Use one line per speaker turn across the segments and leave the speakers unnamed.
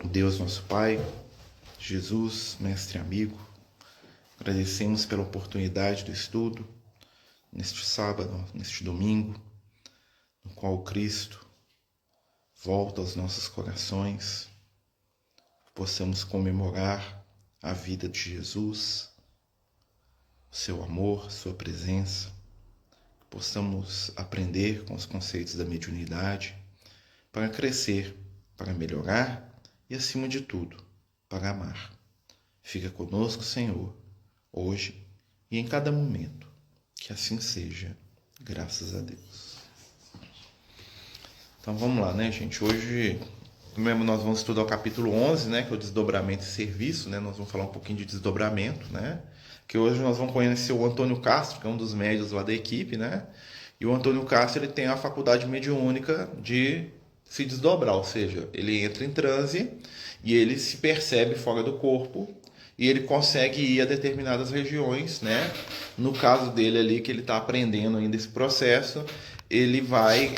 Deus nosso Pai, Jesus, mestre e amigo, agradecemos pela oportunidade do estudo neste sábado, neste domingo, no qual o Cristo volta aos nossos corações, que possamos comemorar a vida de Jesus, o seu amor, sua presença, que possamos aprender com os conceitos da mediunidade para crescer, para melhorar e, acima de tudo, para amar. Fica conosco, Senhor, hoje e em cada momento. Que assim seja, graças a Deus. Então vamos lá, né, gente? Hoje mesmo nós vamos estudar o capítulo 11, né, que é o desdobramento e serviço, né? Nós vamos falar um pouquinho de desdobramento, né? Que hoje nós vamos conhecer o Antônio Castro, que é um dos médios lá da equipe, né? E o Antônio Castro, ele tem a faculdade mediúnica de se desdobrar, ou seja, ele entra em transe e ele se percebe fora do corpo e ele consegue ir a determinadas regiões, né? No caso dele ali, que ele está aprendendo ainda esse processo, ele vai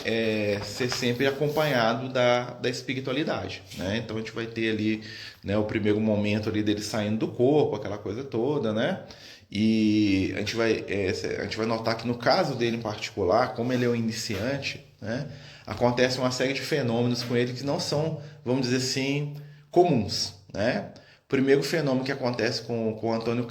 ser sempre acompanhado da espiritualidade, né? Então a gente vai ter ali, né, o primeiro momento ali dele saindo do corpo, aquela coisa toda, né? E a gente vai notar que no caso dele em particular, como ele é um iniciante, né, acontece uma série de fenômenos com ele que não são, vamos dizer assim, comuns, né? O primeiro fenômeno que acontece com o Antônio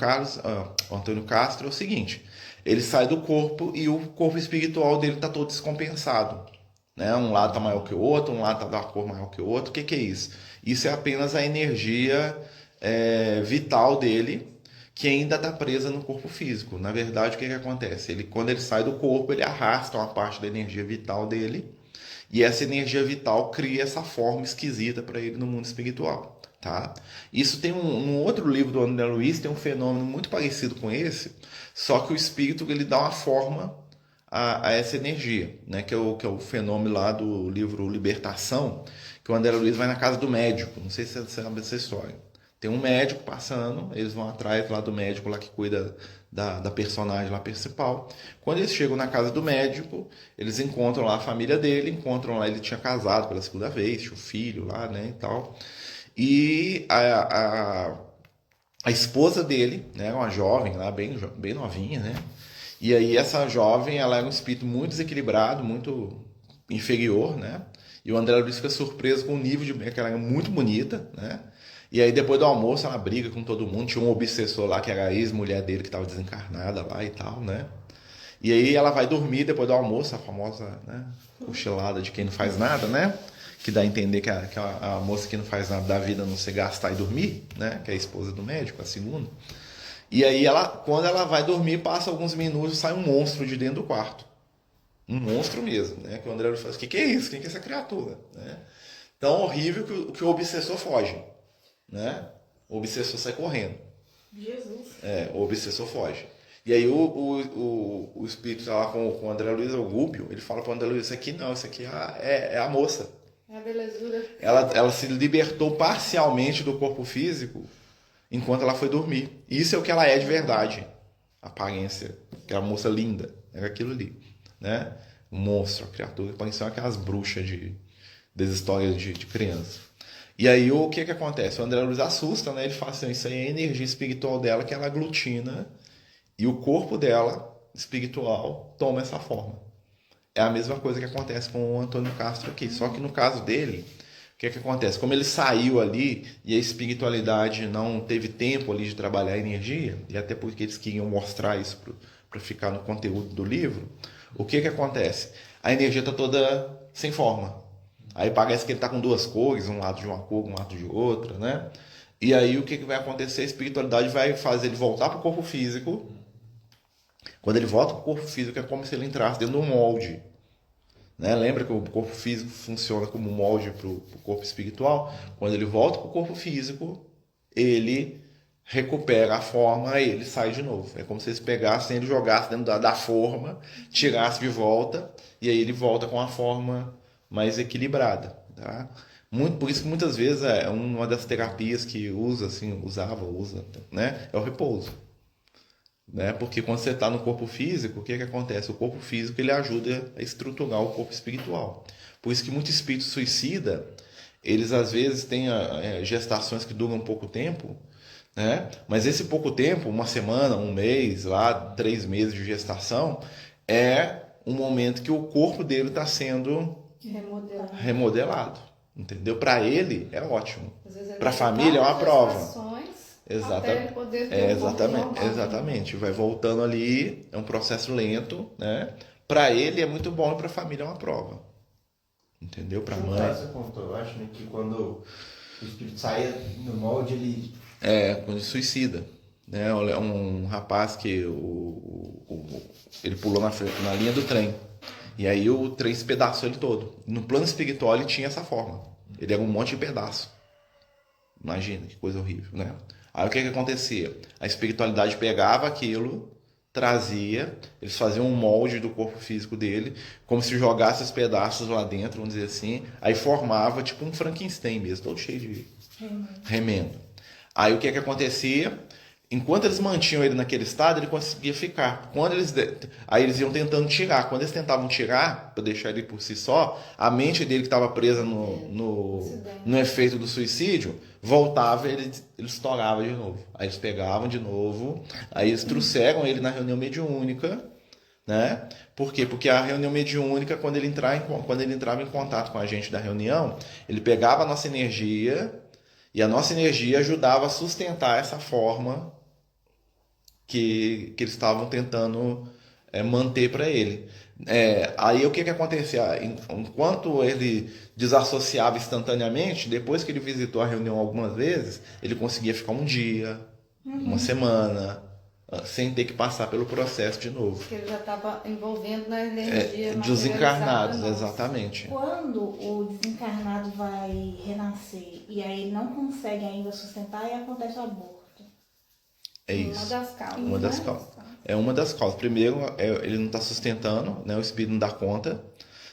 Castro é o seguinte: ele sai do corpo e o corpo espiritual dele está todo descompensado, né? Um lado está maior que o outro, um lado está de uma cor maior que o outro. O que é isso? Isso é apenas a energia vital dele, que ainda está presa no corpo físico. Na verdade, o que acontece? Quando ele sai do corpo, ele arrasta uma parte da energia vital dele, e essa energia vital cria essa forma esquisita para ele no mundo espiritual. Tá? Isso tem um outro livro do André Luiz, tem um fenômeno muito parecido com esse, só que o espírito ele dá uma forma a essa energia, né? Que é o fenômeno lá do livro Libertação, que o André Luiz vai na casa do médico. Não sei se você sabe dessa história. Tem um médico passando, eles vão atrás lá do médico lá que cuida da personagem lá principal. Quando eles chegam na casa do médico, eles encontram lá a família dele, encontram lá, ele tinha casado pela segunda vez, tinha um filho lá, né, e tal. E a esposa dele, né, uma jovem lá, bem novinha, né? E aí essa jovem, ela era um espírito muito desequilibrado, muito inferior, né? E o André Luiz fica surpreso com o nível de que ela era muito bonita, né? E aí depois do almoço ela briga com todo mundo, tinha um obsessor lá que era a ex-mulher dele que estava desencarnada lá e tal, né? E aí ela vai dormir depois do almoço, a famosa, né, cochilada de quem não faz nada, né? Que dá a entender que a moça que não faz nada da vida a não ser gastar e dormir, né? Que é a esposa do médico, a segunda. E aí quando ela vai dormir, passa alguns minutos, sai um monstro de dentro do quarto. Um monstro mesmo, né? Que o André fala, o que é isso? Quem que é essa criatura? Né? Tão horrível que o obsessor foge, né? O obsessor sai correndo.
Jesus.
O obsessor foge. E aí o espírito tá lá com o André Luiz, o Gúbio, ele fala pro André Luiz, isso aqui não, isso aqui é a moça.
É a belezura.
Ela se libertou parcialmente do corpo físico enquanto ela foi dormir. Isso é o que ela é de verdade. A aparência, aquela moça linda, era aquilo ali, né? Um monstro, a criatura, pareciam aquelas bruxas das histórias de criança. E aí o que acontece? O André Luiz assusta, né? Ele fala assim, isso aí é a energia espiritual dela que ela aglutina e o corpo dela, espiritual, toma essa forma. É a mesma coisa que acontece com o Antônio Castro aqui. Só que no caso dele, o que acontece? Como ele saiu ali e a espiritualidade não teve tempo ali de trabalhar a energia, e até porque eles queriam mostrar isso para ficar no conteúdo do livro, o que acontece? A energia está toda sem forma. Aí parece que ele está com duas cores, um lado de uma cor, um lado de outra, né? E aí o que vai acontecer? A espiritualidade vai fazer ele voltar para o corpo físico. Quando ele volta para o corpo físico, é como se ele entrasse dentro de um molde. Né? Lembra que o corpo físico funciona como um molde para o corpo espiritual? Quando ele volta para o corpo físico, ele recupera a forma e ele sai de novo. É como se eles pegassem, ele jogasse dentro da forma, tirasse de volta, e aí ele volta com a forma mais equilibrada. Tá? Por isso que muitas vezes uma das terapias que usa, né? É o repouso. Né? Porque quando você está no corpo físico, o que acontece? O corpo físico ele ajuda a estruturar o corpo espiritual. Por isso que muito espírito suicida, eles às vezes têm gestações que duram pouco tempo, né? Mas esse pouco tempo, uma semana, um mês, lá, 3 meses de gestação, é um momento que o corpo dele está sendo remodelado, entendeu? Para ele é ótimo, para a família é uma prova. Exatamente, exatamente. Vai voltando ali, é um processo lento, né? Para ele é muito bom e para a família é uma prova, entendeu? Para a mãe.
Você contou, eu acho, né, que quando o espírito sai no molde, ele
Quando ele suicida, né? Um rapaz que ele pulou na linha do trem. E aí o trem espedaçou ele todo. No plano espiritual ele tinha essa forma. Ele era um monte de pedaço. Imagina, que coisa horrível, né? Aí o que acontecia? A espiritualidade pegava aquilo, trazia, eles faziam um molde do corpo físico dele, como se jogasse os pedaços lá dentro, vamos dizer assim. Aí formava tipo um Frankenstein mesmo, todo cheio de remendo. Aí o que acontecia? Enquanto eles mantinham ele naquele estado, ele conseguia ficar. Aí eles iam tentando tirar. Quando eles tentavam tirar, para deixar ele por si só, a mente dele que estava presa no efeito do suicídio, voltava e ele estourava de novo. Aí eles pegavam de novo, aí eles trouxeram ele na reunião mediúnica, né? Por quê? Porque a reunião mediúnica, quando ele entrava em contato com a gente da reunião, ele pegava a nossa energia e a nossa energia ajudava a sustentar essa forma que eles estavam tentando manter para ele. Aí o que acontecia? Enquanto ele desassociava instantaneamente, depois que ele visitou a reunião algumas vezes, ele conseguia ficar um dia, uma semana, sem ter que passar pelo processo de novo.
Porque ele já estava envolvendo na energia
dos encarnados, exatamente.
Quando o desencarnado vai renascer e aí ele não consegue ainda sustentar, aí acontece o aborto.
É isso.
Uma das causas.
Uma das causas. É uma das causas. Primeiro, ele não está sustentando, né? O espírito não dá conta.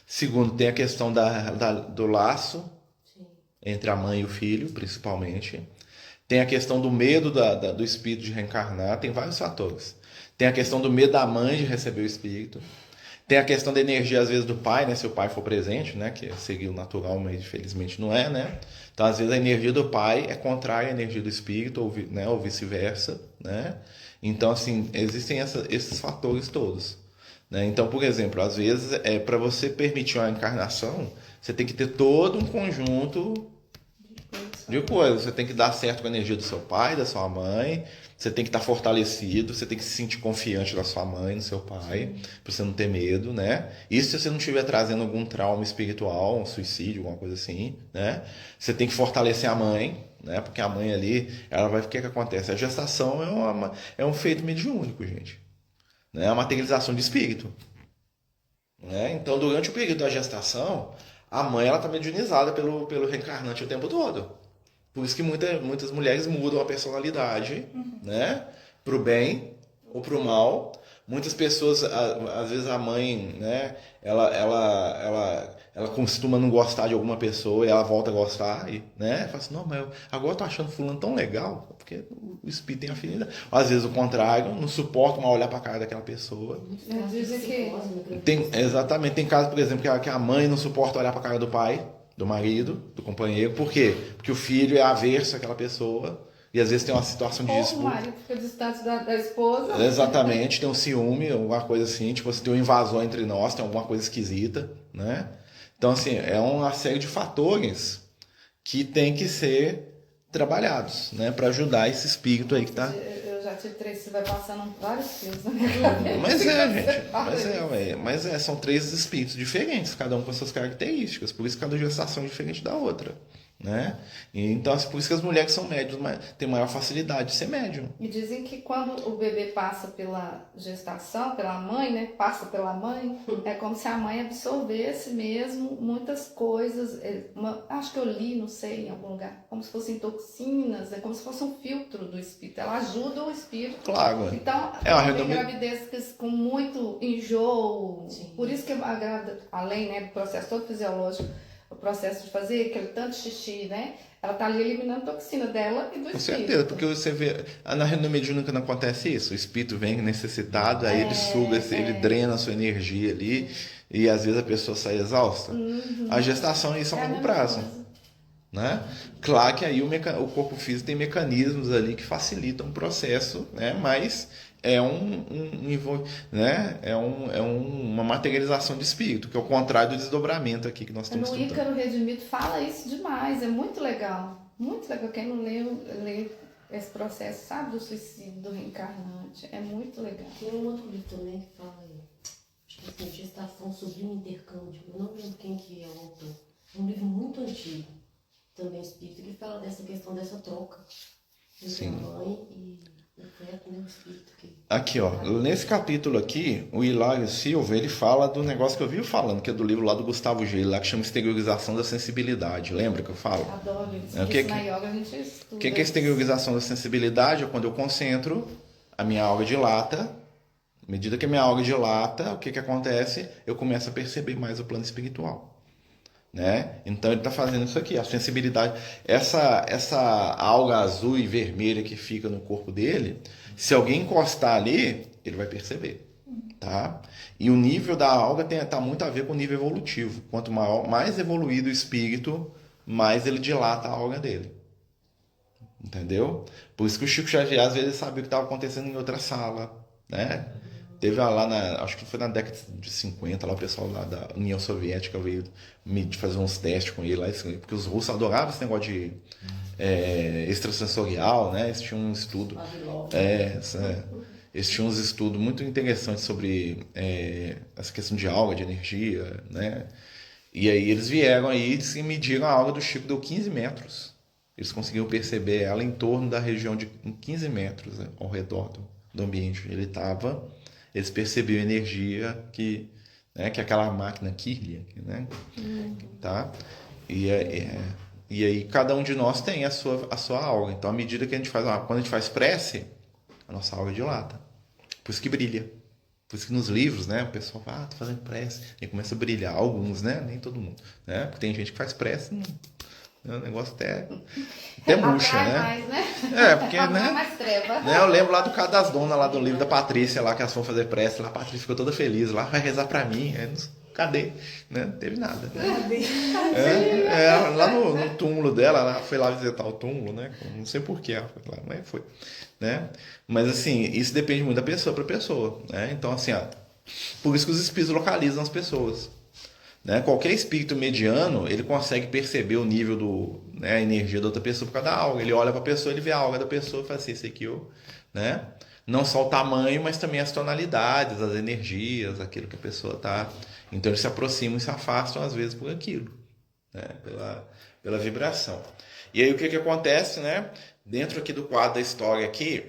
Segundo, tem a questão do laço entre a mãe e o filho, principalmente. Tem a questão do medo do espírito de reencarnar. Tem vários fatores. Tem a questão do medo da mãe de receber o espírito. Tem a questão da energia, às vezes, do pai, né? Se o pai for presente, né? Que seria o natural, mas infelizmente não é, né? Então, às vezes, a energia do pai é contrária à energia do espírito, ou vice-versa, né? Então, assim, existem esses fatores todos, né? Então, por exemplo, às vezes, para você permitir uma encarnação, você tem que ter todo um conjunto de coisas. Você tem que dar certo com a energia do seu pai, da sua mãe. Você tem que estar fortalecido, você tem que se sentir confiante da sua mãe, do seu pai, para você não ter medo, né? Isso se você não estiver trazendo algum trauma espiritual, um suicídio, alguma coisa assim, né? Você tem que fortalecer a mãe, né? Porque a mãe ali, ela vai... O que acontece? A gestação é um feito mediúnico, gente. Né? É uma materialização de espírito. Né? Então, durante o período da gestação, a mãe ela está mediunizada pelo reencarnante o tempo todo. Por isso que muitas mulheres mudam a personalidade, né? Pro bem ou pro mal. Muitas pessoas, às vezes a mãe, né? Ela costuma não gostar de alguma pessoa e ela volta a gostar, né? Fala assim, não, mas agora eu tô achando fulano tão legal, porque o espírito tem afinidade. Às vezes o contrário, não suporta mal olhar pra cara daquela pessoa.
Dizem que...
Exatamente, tem casos, por exemplo, que a mãe não suporta olhar pra cara do pai, do marido, do companheiro. Por quê? Porque o filho é averso àquela pessoa e às vezes tem uma situação de disputa.
O marido fica distante da esposa.
Exatamente, tem um ciúme, alguma coisa assim, tipo assim, tem uma invasão entre nós, tem alguma coisa esquisita, né? Então, assim, é uma série de fatores que tem que ser trabalhados, né? Para ajudar esse espírito aí que tá...
Eu já tive 3, você vai passando vários filmes na minha cabeça.
Mas são 3 espíritos diferentes, cada um com suas características, por isso cada gestação é diferente da outra, né? E, então, por isso que as mulheres que são médiums têm maior facilidade de ser médium.
E dizem que quando o bebê passa pela gestação, pela mãe, né? Passa pela mãe, é como se a mãe absorvesse mesmo muitas coisas. Acho que eu li, não sei, em algum lugar, como se fossem toxinas, é como se fosse um filtro do espírito. Ela ajuda o espírito.
Claro.
Então, tem gravidez com muito enjoo. Sim. Por isso que a grávida, além, né, do processo todo fisiológico, o processo de fazer aquele tanto xixi, né? Ela tá ali eliminando toxina dela e do espírito.
Com certeza, porque você vê, na reunião mediúnica não acontece isso. O espírito vem necessitado, aí ele suga, ele drena a sua energia ali, e às vezes a pessoa sai exausta. A gestação isso é a longo prazo. né? Claro que aí o corpo físico tem mecanismos ali que facilitam o processo, né? Mas é né? Uma materialização de espírito, que é o contrário do desdobramento aqui que nós estamos
No
estudando.
Ícaro Redimido fala isso demais, é muito legal. Muito legal. Quem não leu, lê esse processo, sabe, do suicídio, do reencarnante. É muito legal.
Tem um outro livro também que fala, acho que assim, Gestação Sublime Intercâmbio. Eu não lembro quem que é o autor. É um livro muito antigo, também espírita, que fala dessa questão dessa troca entre
Sim.
a mãe e o feto, né, o espírito.
Aqui, ó, nesse capítulo aqui, o Hilário Silva, ele fala do negócio que eu vi falando, que é do livro lá do Gustavo Gelo, lá que chama Exteriorização da Sensibilidade. Lembra que eu falo?
Adoro isso.
É, o que
Isso na yoga a gente estuda.
O que é exteriorização da sensibilidade? É quando eu concentro, a minha alga dilata. À medida que a minha alga dilata, o que acontece? Eu começo a perceber mais o plano espiritual. Né? Então ele está fazendo isso aqui, a sensibilidade. Essa alga azul e vermelha que fica no corpo dele, se alguém encostar ali, ele vai perceber. Tá? E o nível da alga tá muito a ver com o nível evolutivo. Quanto mais evoluído o espírito, mais ele dilata a alga dele. Entendeu? Por isso que o Chico Xavier às vezes sabia o que estava acontecendo em outra sala, né? Teve lá, acho que foi na década de 50, lá o pessoal lá da União Soviética veio fazer uns testes com ele lá, porque os russos adoravam esse negócio de extrasensorial, né? Eles tinham um estudo, eles tinham uns estudos muito interessantes sobre essa questão de alga, de energia, né? E aí eles vieram aí e mediram a alga do Chico, deu 15 metros. Eles conseguiram perceber ela em torno da região de 15 metros, né, ao redor do ambiente onde ele estava. Eles percebiam a energia que é aquela máquina Kirlian, né? Tá? E aí cada um de nós tem a sua alga. Então, à medida que a gente faz, quando a gente faz prece, a nossa alga dilata. Por isso que brilha. Por isso que nos livros, né, o pessoal fala, tô fazendo prece, e começa a brilhar. Alguns, né? Nem todo mundo. Né? Porque tem gente que faz prece, o negócio até murcha, né?
Mais, né?
Porque,
Atrai
né?
mais treva.
Eu lembro lá do Cada das Donas, lá do livro da Patrícia, lá que elas foram fazer prece, lá a Patrícia ficou toda feliz, lá vai rezar pra mim. Cadê? Né? Não teve nada. Lá no túmulo dela, ela foi lá visitar o túmulo, né? Não sei porquê ela foi lá, mas foi. Né? Mas assim, isso depende muito da pessoa para pessoa. Né? Então, assim, por isso que os espíritos localizam as pessoas. Né? Qualquer espírito mediano, ele consegue perceber o nível a energia da outra pessoa por causa da alga. Ele olha para a pessoa, ele vê a alga da pessoa e fala assim, esse aqui né? Não só o tamanho, mas também as tonalidades, as energias, aquilo que a pessoa está. Então eles se aproximam e se afastam às vezes por aquilo, né? Pela vibração. E aí o que acontece, né? Dentro aqui do quadro da história aqui,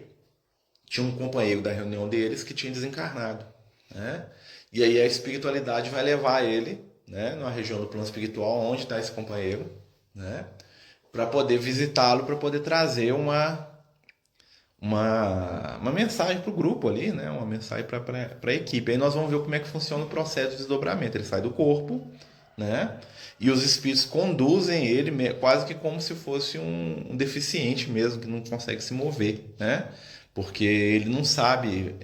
tinha um companheiro da reunião deles que tinha desencarnado, né? E aí a espiritualidade vai levar ele, né, numa região do plano espiritual onde está esse companheiro, né, para poder visitá-lo, para poder trazer uma mensagem para o grupo ali, né, uma mensagem para a equipe. Aí nós vamos ver como é que funciona o processo de desdobramento. Ele sai do corpo, né, e os espíritos conduzem ele quase que como se fosse um deficiente mesmo, que não consegue se mover, né, porque ele não sabe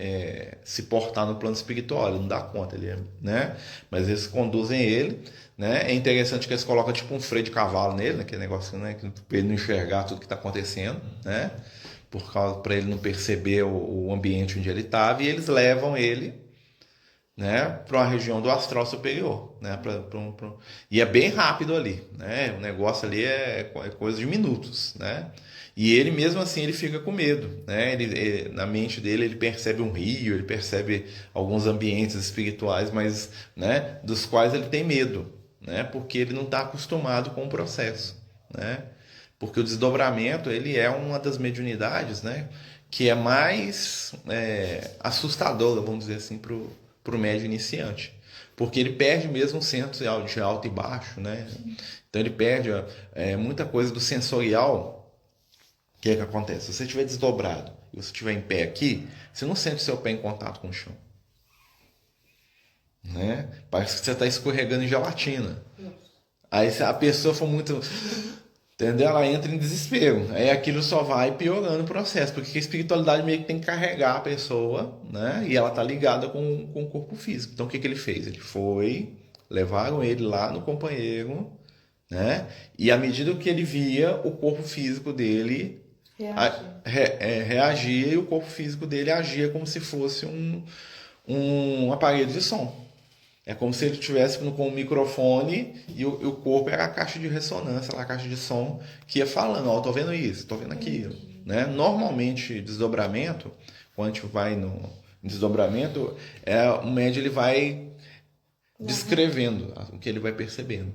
se portar no plano espiritual, ele não dá conta, né? Mas eles conduzem ele, né? É interessante que eles colocam tipo um freio de cavalo nele, aquele negócio, né? Para ele não enxergar tudo que está acontecendo, né? Para ele não perceber o ambiente onde ele estava, e eles levam ele, né, para uma região do astral superior, né? E é bem rápido ali, né? O negócio ali é coisa de minutos, né? E ele mesmo assim ele fica com medo, né? Na mente dele ele percebe um rio, ele percebe alguns ambientes espirituais, mas, né, dos quais ele tem medo, né? Porque ele não está acostumado com o processo, né? Porque o desdobramento ele é uma das mediunidades, né, que é mais assustadora, vamos dizer assim, para o médium iniciante, porque ele perde mesmo o senso de alto e baixo, né? Então ele perde muita coisa do sensorial. O que acontece? Se você estiver desdobrado e você estiver em pé aqui, você não sente o seu pé em contato com o chão, né? Parece que você está escorregando em gelatina. Aí se a pessoa for muito... Entendeu? Ela entra em desespero. Aí aquilo só vai piorando o processo, porque a espiritualidade meio que tem que carregar a pessoa, né? E ela está ligada com o corpo físico. Então o que ele fez? Ele foi, levaram ele lá no companheiro, né? E à medida que ele via, o corpo físico dele reagia e o corpo físico dele agia como se fosse um aparelho de som. É como se ele estivesse com um microfone e o corpo era a caixa de ressonância, a caixa de som que ia falando, ó, tô vendo isso, tô vendo aquilo, né? Normalmente, desdobramento, quando a gente vai no desdobramento, o médium ele vai descrevendo o que ele vai percebendo,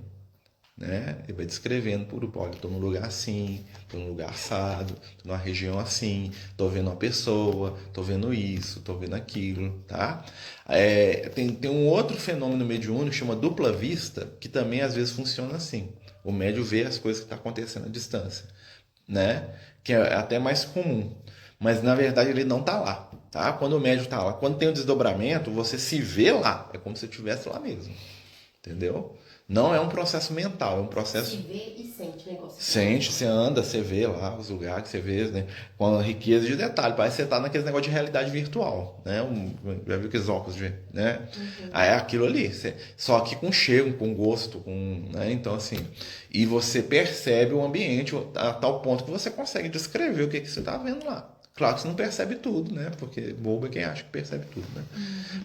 né? Ele vai descrevendo por olha, estou num lugar assim, estou num lugar assado, estou numa região assim, estou vendo uma pessoa, estou vendo isso, estou vendo aquilo, tá? Tem um outro fenômeno mediúnico que chama dupla vista, que também às vezes funciona assim. O médium vê as coisas que estão acontecendo à distância, né? Que é até mais comum. Mas na verdade ele não está lá, tá? Quando o médium está lá, quando tem o desdobramento, você se vê lá, é como se você estivesse lá mesmo, entendeu? Não é um processo mental, é um processo...
Se vê e sente o negócio.
Sente, você anda, você vê lá os lugares, você vê, né, com a riqueza de detalhe. Parece que você tá naquele negócio de realidade virtual, né? Já viu aqueles óculos, né? Aí é aquilo ali, só que com cheiro, com gosto, né? Então, assim, e você percebe o ambiente a tal ponto que você consegue descrever o que você tá vendo lá. Claro que você não percebe tudo, né? Porque bobo é quem acha que percebe tudo, né?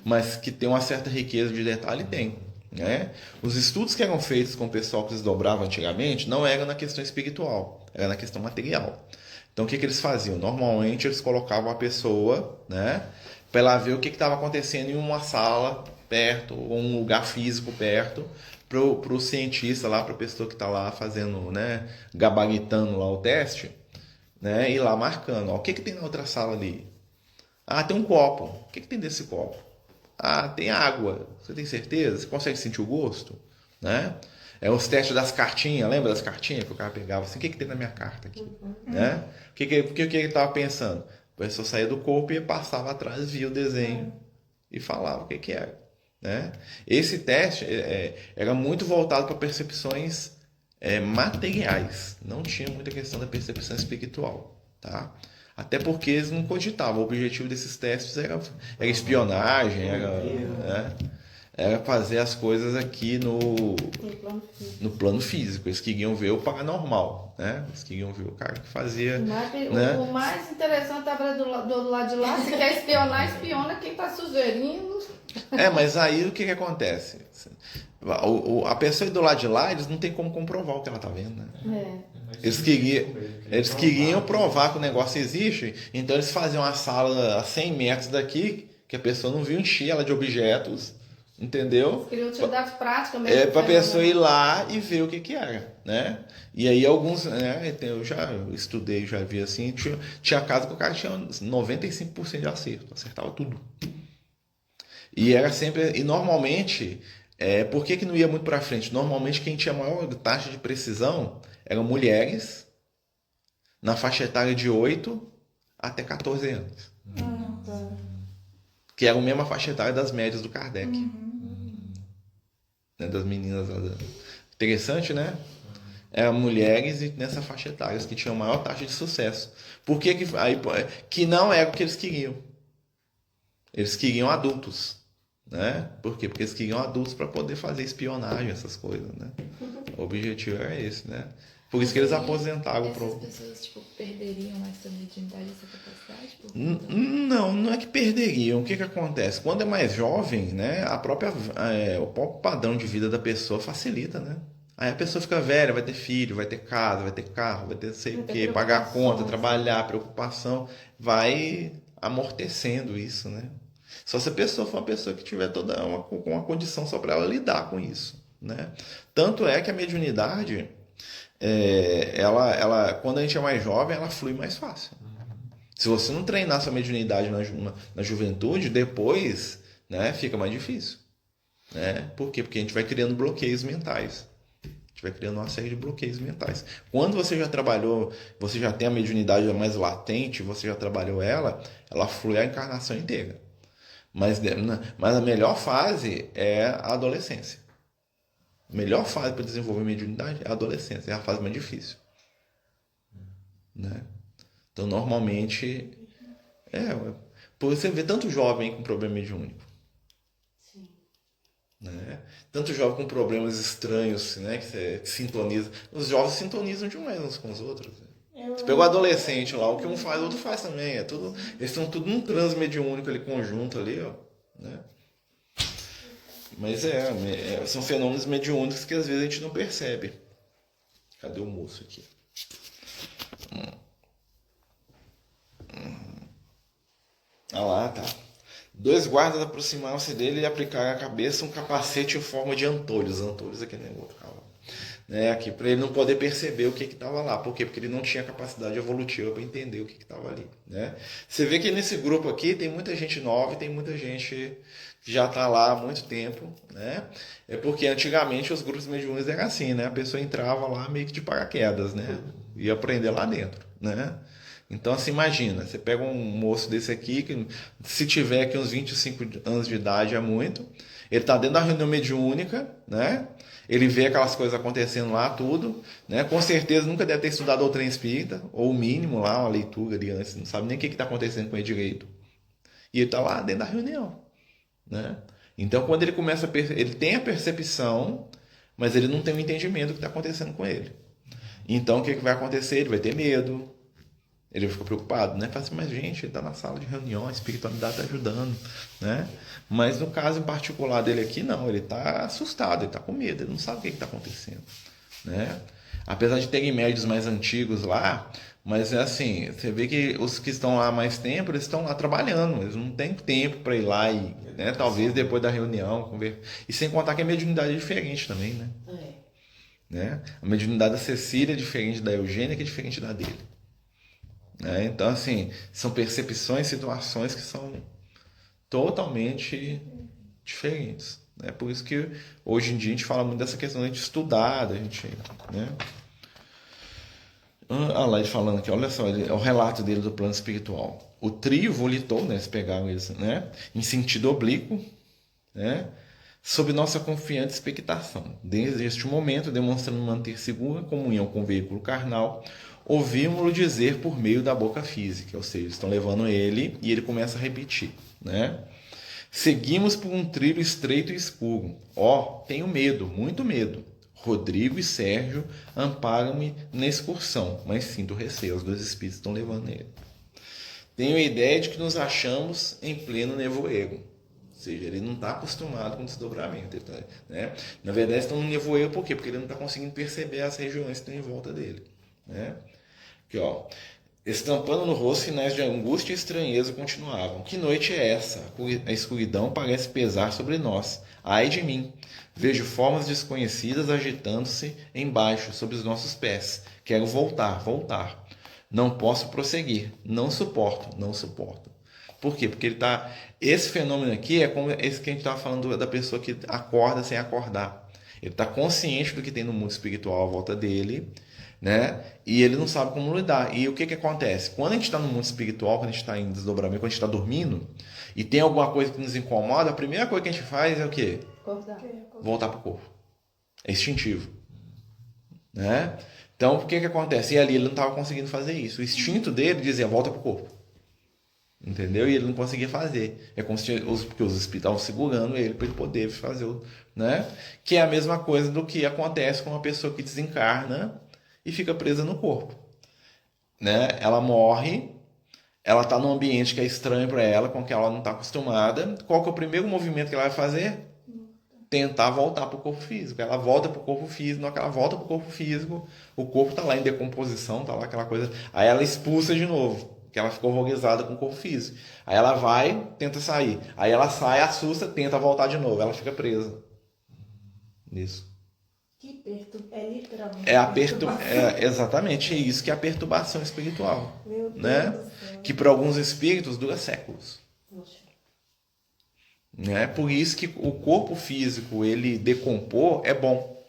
Mas que tem uma certa riqueza de detalhe, tem. Né? Os estudos que eram feitos com o pessoal que desdobrava antigamente não eram na questão espiritual, era na questão material. Então o que eles faziam? Normalmente eles colocavam a pessoa, né, para ela ver o que estava acontecendo em uma sala perto, ou um lugar físico perto, para o cientista lá, para a pessoa que está lá fazendo, né, gabaritando lá o teste, né, ir lá marcando, ó, o que tem na outra sala ali? Ah, tem um copo. O que tem desse copo? Ah, tem água. Você tem certeza? Você consegue sentir o gosto? Né? Os testes das cartinhas. Lembra das cartinhas que o cara pegava assim? O que tem na minha carta aqui? Né? O que ele estava pensando? A pessoa saía do corpo e passava atrás, via o desenho e falava o que era. Né? Esse teste era muito voltado para percepções materiais. Não tinha muita questão da percepção espiritual. Tá? Até porque eles não cogitavam. O objetivo desses testes era espionagem, era fazer as coisas aqui no plano físico. Eles queriam ver o paranormal, né? Eles queriam ver o cara que fazia... né?
O mais interessante é do lado de lá, se quer espionar, espiona quem está sugerindo.
Mas aí o que acontece? A pessoa do lado de lá, eles não tem como comprovar o que ela está vendo, né? Eles queriam provar que o negócio existe, então eles faziam uma sala a 100 metros daqui, que a pessoa não viu, encher ela de objetos, entendeu?
Eles queriam utilidade prática mesmo.
Para a pessoa ir lá e ver o que era, né? E aí alguns, né, eu já estudei, já vi assim, tinha caso que o cara tinha 95% de acerto, acertava tudo. E era sempre, e normalmente, por que não ia muito para frente? Normalmente quem tinha maior taxa de precisão eram mulheres na faixa etária de 8 até 14 anos. Que era a mesma faixa etária das médias do Kardec. Né, das meninas lá. Interessante, né? Eram mulheres nessa faixa etária que tinham maior taxa de sucesso. Por que que não era o que eles queriam? Eles queriam adultos. Né? Por quê? Porque eles queriam adultos para poder fazer espionagem, essas coisas, né? O objetivo era esse, né? Por isso que eles aposentaram.
Essas pessoas perderiam essa mediunidade, essa capacidade?
Não é que perderiam. O que acontece? Quando é mais jovem, né, o próprio padrão de vida da pessoa facilita, né? Aí a pessoa fica velha, vai ter filho, vai ter casa, vai ter carro, vai ter sei o quê, pagar conta, trabalhar, preocupação, vai amortecendo isso, né? Só se a pessoa for uma pessoa que tiver toda uma condição só para ela lidar com isso, né? Tanto é que a mediunidade, ela, quando a gente é mais jovem, ela flui mais fácil. Se você não treinar sua mediunidade na juventude, depois, né, fica mais difícil. Né? Por quê? Porque a gente vai criando bloqueios mentais. A gente vai criando uma série de bloqueios mentais. Quando você já trabalhou, você já tem a mediunidade mais latente, você já trabalhou ela flui a encarnação inteira. Mas a melhor fase é a adolescência. A melhor fase para desenvolver mediunidade é a adolescência. É a fase mais difícil. Né? Então, normalmente... por você vê tanto jovem com problema mediúnico.
Sim.
né? Tanto jovem com problemas estranhos, né? Que sintoniza. Os jovens sintonizam demais uns com os outros. Você pegou o adolescente lá, o que um faz, o outro faz também. Eles estão tudo num transe mediúnico ali, conjunto ali, ó, né? Mas são fenômenos mediúnicos que às vezes a gente não percebe. Cadê o moço aqui? Ah lá, tá. 2 guardas aproximaram-se dele e aplicaram à cabeça um capacete em forma de antolhos. Antolhos aqui negócio, né? Aqui, para ele não poder perceber o que estava lá. Por quê? Porque ele não tinha capacidade evolutiva para entender o que estava ali, né? Você vê que nesse grupo aqui tem muita gente nova e tem muita gente que já está lá há muito tempo, né? É porque antigamente os grupos mediúnicos eram assim, né? A pessoa entrava lá meio que de paraquedas, né? Ia aprender lá dentro, né? Então, assim, imagina, você pega um moço desse aqui, que se tiver aqui uns 25 anos de idade é muito, ele está dentro da reunião mediúnica, né? Ele vê aquelas coisas acontecendo lá, tudo, né? Com certeza nunca deve ter estudado doutrina espírita, ou o mínimo lá, uma leitura ali antes, não sabe nem o que está acontecendo com ele direito. E ele está lá dentro da reunião, né? Então, quando ele começa ele tem a percepção, mas ele não tem o entendimento do que está acontecendo com ele. Então, o que vai acontecer? Ele vai ter medo. Ele fica preocupado, né? Fala assim, mas gente, ele está na sala de reunião, a espiritualidade está ajudando, né? Mas no caso em particular dele aqui, não, ele está assustado, ele está com medo, ele não sabe o que está acontecendo, né? Apesar de terem médios mais antigos lá, mas é assim, você vê que os que estão lá há mais tempo, eles estão lá trabalhando, eles não têm tempo para ir lá e, né? Talvez depois da reunião, conversar. E sem contar que a mediunidade é diferente também, né? Né? A mediunidade da Cecília é diferente da Eugênia, que é diferente da dele. Então, assim, são percepções, situações que são totalmente diferentes. É por isso que hoje em dia a gente fala muito dessa questão de estudar, da gente, né? Ah, lá ele falando aqui, olha só, é o relato dele do plano espiritual. O trio volitou, né? Se pegaram eles, né? Em sentido oblíquo, né? Sob nossa confiante expectação. Desde este momento, demonstrando manter segura comunhão com o veículo carnal, ouvimos-lo dizer por meio da boca física, ou seja, estão levando ele e ele começa a repetir, né? Seguimos por um trilho estreito e escuro. Tenho medo, muito medo. Rodrigo e Sérgio amparam-me na excursão, mas sinto receio, os 2 espíritos estão levando ele. Tenho a ideia de que nos achamos em pleno nevoeiro. Ou seja, ele não está acostumado com desdobramento. Né? Na verdade, estão no nevoeiro por quê? Porque ele não está conseguindo perceber as regiões que estão em volta dele. Né? Aqui, estampando no rosto sinais de angústia e estranheza continuavam. Que noite é essa? A escuridão parece pesar sobre nós. Ai de mim! Vejo formas desconhecidas agitando-se embaixo, sob os nossos pés. Quero voltar. Não posso prosseguir. Não suporto. Por quê? Porque esse fenômeno aqui é como esse que a gente estava falando da pessoa que acorda sem acordar. Ele está consciente do que tem no mundo espiritual à volta dele, né? E ele não sabe como lidar. E o que acontece? Quando a gente está no mundo espiritual, quando a gente está em desdobramento, quando a gente está dormindo, e tem alguma coisa que nos incomoda, a primeira coisa que a gente faz é o quê? Voltar para o corpo. É instintivo. Né? Então, o que acontece? E ali ele não estava conseguindo fazer isso. O instinto dele dizia, volta para o corpo. Entendeu? E ele não conseguia fazer. É como se porque os espíritos estavam segurando ele para ele poder fazer, né? Que é a mesma coisa do que acontece com uma pessoa que desencarna e fica presa no corpo, né? Ela morre, ela está num ambiente que é estranho para ela, com que ela não está acostumada. Qual que é o primeiro movimento que ela vai fazer? Tentar voltar para o corpo físico. Ela volta para o corpo físico, na hora que ela volta para o corpo físico, o corpo está lá em decomposição, está lá aquela coisa. Aí ela expulsa de novo, porque ela ficou horrorizada com o corpo físico. Aí ela vai, tenta sair. Aí ela sai, assusta, tenta voltar de novo. Ela fica presa nisso.
É literalmente.
Exatamente isso que é a perturbação espiritual.
Meu Deus,
né?
do céu.
Que para alguns espíritos dura séculos. Né? Por isso que o corpo físico ele decompor é bom.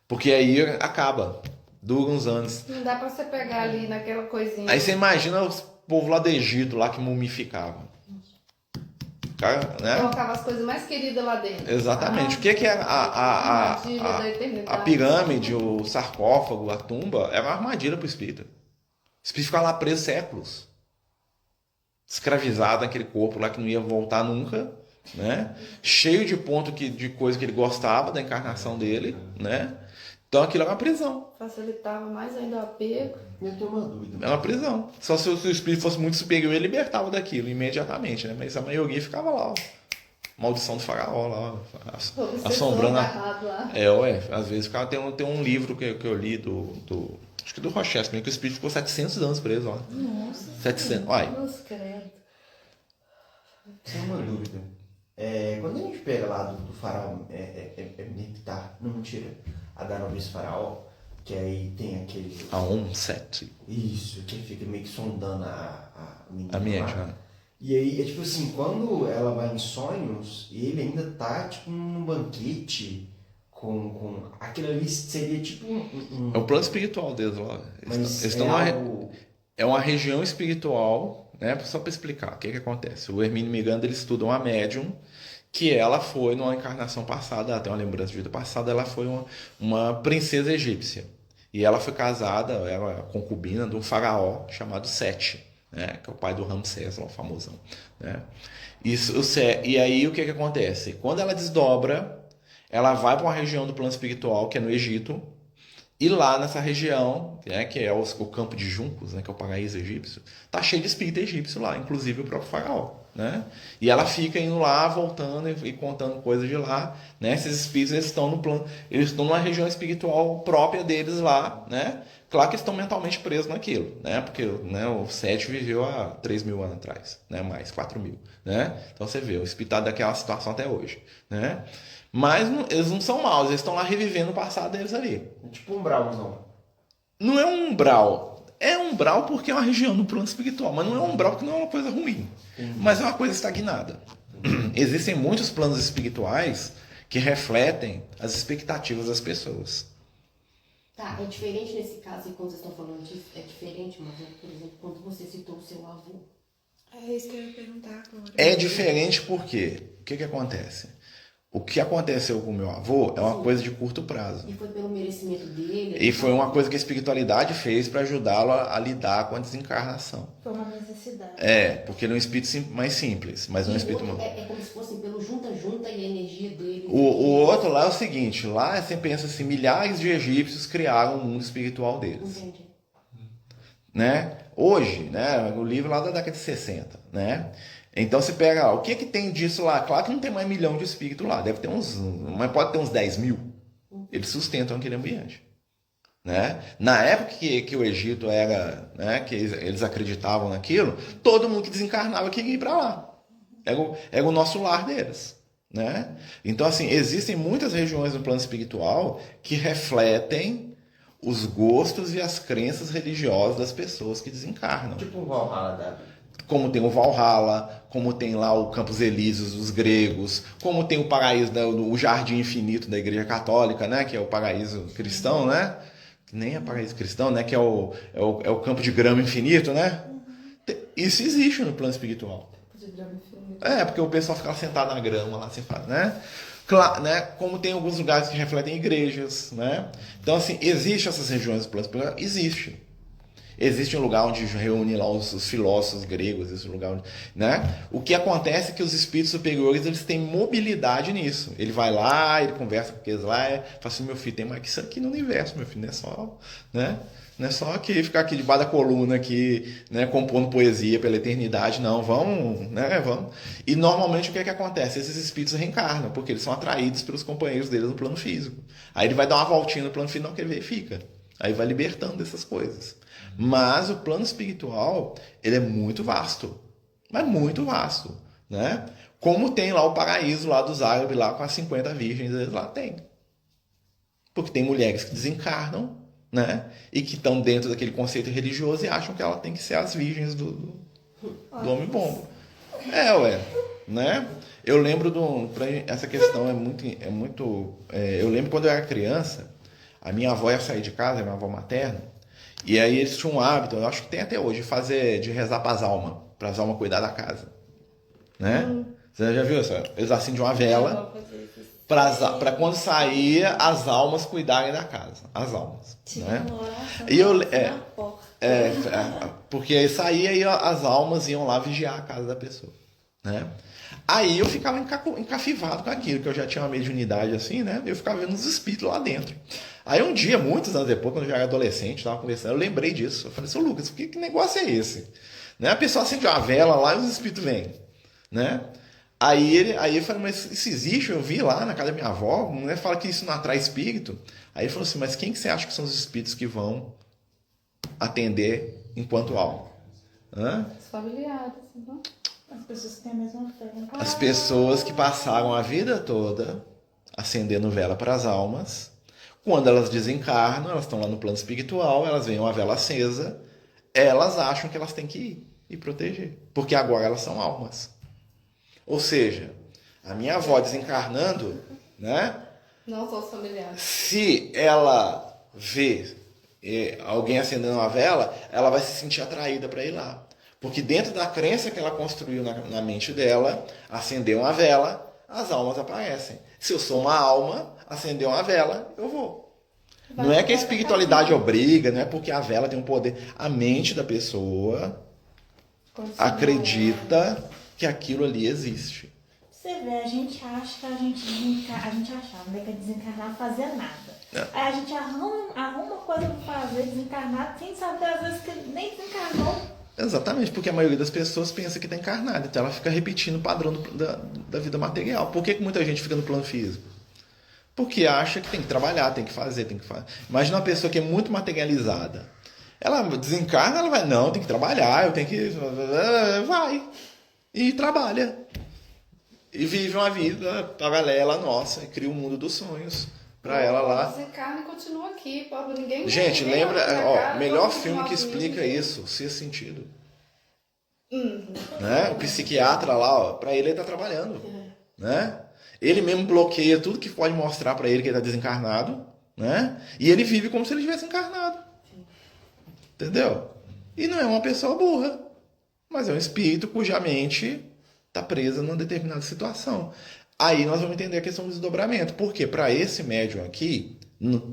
Porque aí acaba. Dura uns anos.
Não dá pra você pegar ali naquela coisinha.
Aí você imagina os povos lá do Egito lá que mumificavam. Né?
Colocava as coisas mais queridas lá dentro.
Exatamente. O que é a pirâmide, o sarcófago, a tumba? Era uma armadilha para o espírito. O espírito ficava lá preso séculos. Escravizado naquele corpo lá que não ia voltar nunca. né? Cheio de ponto de coisa que ele gostava da encarnação dele, né? Então aquilo é uma prisão.
Facilitava mais ainda o apego.
Eu tenho uma dúvida.
É uma prisão. Só se o espírito fosse muito superior, ele libertava daquilo imediatamente, né? Mas a maioria ficava lá, ó. Maldição do faraó lá, ó. Assombrando
Agarrado lá.
às vezes ficava, tem um livro que eu li acho que do Rochester, que o espírito ficou 700 anos preso lá.
Nossa.
700, olha.
Deus credo.
Só uma dúvida. Quando a gente pega lá do faraó, Neptah, não, mentira, a da novice faraó, que aí tem aquele...
A 1-7.
Isso, que fica meio que sondando a menina
A minha
lá.
já.
E aí, tipo assim, quando ela vai em sonhos, ele ainda tá, tipo, num banquete com... Aquilo ali seria tipo
É o plano espiritual deles lá.
Mas
Eles estão é uma região espiritual, né? Só para explicar o que acontece. O Hermínio Miranda, ele estuda uma médium que ela foi numa encarnação passada, ela tem uma lembrança de vida passada, ela foi uma princesa egípcia. E ela foi casada, era concubina de um faraó chamado Sete, né? Que é o pai do Ramsés, lá, o famosão, né? E aí o que acontece? Quando ela desdobra, ela vai para uma região do plano espiritual, que é no Egito, e lá nessa região, né, que é o campo de juncos, né, que é o paraíso egípcio, tá cheio de espírito egípcio lá, inclusive o próprio faraó, né? E ela fica indo lá, voltando e contando coisas de lá, né? Esses espíritos, eles estão no plano, eles estão numa região espiritual própria deles lá, né? Claro que eles estão mentalmente presos naquilo, né? Porque, né, o Sete viveu há 3.000 anos atrás, né? Mais 4.000, né? Então você vê, o espírito tá daquela situação até hoje, né? Mas eles não são maus, eles estão lá revivendo o passado deles ali.
tipo um browzão.
Não é um umbral. É um umbral porque é uma região do plano espiritual, mas não é um umbral porque não é uma coisa ruim. Mas é uma coisa estagnada. Existem muitos planos espirituais que refletem as expectativas das pessoas.
Tá, é diferente nesse caso, e quando vocês estão falando disso, é diferente, mas, por exemplo, quando você citou o seu avô.
É isso que eu ia perguntar agora.
É diferente porque o que acontece? O que aconteceu com o meu avô é uma coisa de curto prazo.
E foi pelo merecimento dele?
E foi uma coisa que a espiritualidade fez para ajudá-lo a lidar com a desencarnação.
Foi uma necessidade.
Porque ele é um espírito mais simples, mas não é um espírito...
É como se fosse pelo junta-junta e a energia dele.
O outro lá é o seguinte, lá você pensa assim, milhares de egípcios criaram o mundo espiritual deles.
Entendi.
Né? Hoje, né, o livro lá da década de 60, né? Então você pega, o que tem disso lá? Claro que não tem mais 1 milhão de espíritos lá, deve ter mas pode ter uns 10.000. Eles sustentam aquele ambiente. Né? Na época que o Egito era, né, que eles acreditavam naquilo, todo mundo que desencarnava queria ir para lá. Era o nosso lar deles. Né? Então, assim, existem muitas regiões no plano espiritual que refletem os gostos e as crenças religiosas das pessoas que desencarnam.
Tipo um Valhalla da...
Como tem o Valhalla, como tem lá o Campos Elíseos dos gregos, como tem o paraíso, o Jardim Infinito da Igreja Católica, né? Que é o paraíso cristão, né? Que nem é paraíso cristão, né? Que é o campo de grama infinito, né? Isso existe no plano espiritual. Porque o pessoal fica sentado na grama lá, você faz, né? Claro, né? Como tem alguns lugares que refletem igrejas, né? Então, assim, existem essas regiões do plano espiritual? Existe. Existe um lugar onde reúne lá os filósofos gregos, esse lugar onde, né? O que acontece é que os espíritos superiores, eles têm mobilidade nisso. Ele vai lá, ele conversa com aqueles lá, fala assim, meu filho, tem mais que isso aqui no universo, meu filho, não é só, né? Não é só aqui, ficar aqui debaixo da coluna aqui, né, compondo poesia pela eternidade, não, vamos, né, vamos. E normalmente o que acontece? Esses espíritos reencarnam, porque eles são atraídos pelos companheiros deles no plano físico. Aí ele vai dar uma voltinha no plano físico, não quer ver, fica. Aí vai libertando dessas coisas. Mas o plano espiritual, ele é muito vasto. Mas muito vasto, né? Como tem lá o paraíso lá dos árabes, lá com as 50 virgens, eles lá tem. Porque tem mulheres que desencarnam, né? E que estão dentro daquele conceito religioso e acham que ela tem que ser as virgens do homem-bomba. Né? Eu lembro essa questão é muito... eu lembro quando eu era criança, a minha avó ia sair de casa, minha avó materna, e aí eles tinham um hábito, eu acho que tem até hoje, de rezar para as almas cuidar da casa. Né? Você já viu isso? Eles acendem uma vela para quando saía as almas cuidarem da casa. As almas. Né? E porque aí saía e as almas iam lá vigiar a casa da pessoa. né? Aí eu ficava encafivado com aquilo, que eu já tinha uma mediunidade assim, né? Eu ficava vendo os espíritos lá dentro. Aí um dia, muitos anos depois, quando eu já era adolescente, estava conversando, eu lembrei disso. Eu falei, seu Lucas, que negócio é esse? Né? A pessoa acende uma vela lá e os espíritos vêm, né? Aí eu falei, mas isso existe? Eu vi lá na casa da minha avó, a mulher fala que isso não atrai espírito. Aí ele falou assim, mas quem que você acha que são os espíritos que vão atender enquanto alma? Hã?
Os familiares, né?
As pessoas que têm a mesma fé.
As pessoas que passaram a vida toda acendendo vela para as almas, quando elas desencarnam, elas estão lá no plano espiritual, elas veem uma vela acesa, elas acham que elas têm que ir e proteger, porque agora elas são almas. Ou seja, a minha avó desencarnando, né?
Não são os familiares.
Se ela vê alguém acendendo uma vela, ela vai se sentir atraída para ir lá. Porque dentro da crença que ela construiu na mente dela, acender uma vela, as almas aparecem. Se eu sou uma alma, acender uma vela, eu vou. Não é que a espiritualidade obriga, não é porque a vela tem um poder. A mente da pessoa acredita que aquilo ali existe.
Você vê, a gente acha que a gente achava, né, que desencarnar não fazia nada. Aí a gente arruma coisa pra fazer desencarnar, sem saber às vezes que nem desencarnou.
Exatamente, porque a maioria das pessoas pensa que está encarnada, então ela fica repetindo o padrão da vida material. Por que muita gente fica no plano físico? Porque acha que tem que trabalhar, tem que fazer. Imagina uma pessoa que é muito materializada. Ela desencarna, ela vai, não, tem que trabalhar, eu tenho que... Vai. E trabalha. E vive uma vida paralela nossa, e cria um mundo dos sonhos para ela lá.
Desencarna e continua aqui, pobre, ninguém...
Gente,
ninguém
lembra,
cara,
melhor
todo
filme que
mundo
explica
ninguém.
isso, Sexto Sentido. Né? O psiquiatra lá, para ele tá trabalhando, né? Ele mesmo bloqueia tudo que pode mostrar para ele que ele tá desencarnado, né? E ele vive como se ele tivesse encarnado. Entendeu? E não é uma pessoa burra, mas é um espírito cuja mente está presa numa determinada situação. Aí nós vamos entender a questão do desdobramento. Porque para esse médium aqui,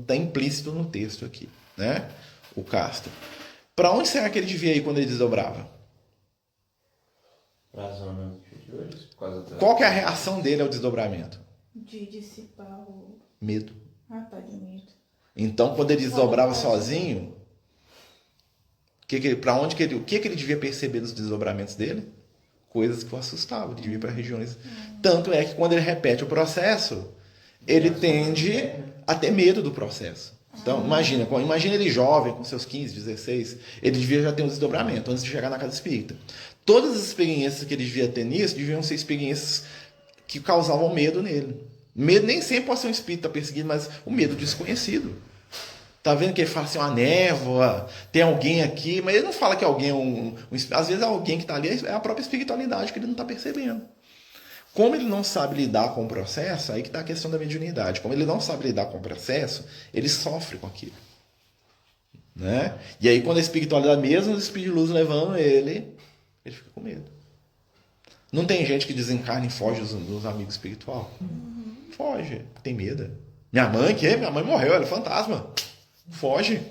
está implícito no texto aqui, né? O Castro. Para onde será que ele devia ir quando ele desdobrava?
Para a zona inferiores, por causa da...
Qual que é a reação dele ao desdobramento?
De dissipar o...
Medo.
Tá de medo.
Então, quando ele desdobrava sozinho, o que ele devia perceber nos desdobramentos dele? Coisas que o assustavam, ele devia ir para regiões. Tanto é que quando ele repete o processo, ele tende a ter medo do processo. Então, imagina ele jovem, com seus 15, 16, ele devia já ter um desdobramento antes de chegar na casa espírita. Todas as experiências que ele devia ter nisso deviam ser experiências que causavam medo nele. Medo nem sempre pode ser um espírito que está perseguindo, mas o medo desconhecido. Tá vendo que ele fala assim, uma névoa, tem alguém aqui, mas ele não fala que alguém é às vezes alguém que está ali é a própria espiritualidade que ele não está percebendo. Como ele não sabe lidar com o processo, aí que está a questão da mediunidade. Como ele não sabe lidar com o processo, ele sofre com aquilo. Né? E aí quando a espiritualidade, mesmo os espíritos de luz levando ele fica com medo. Não tem gente que desencarna e foge dos amigos espirituais? Foge, tem medo. Minha mãe morreu, ela é fantasma. Foge.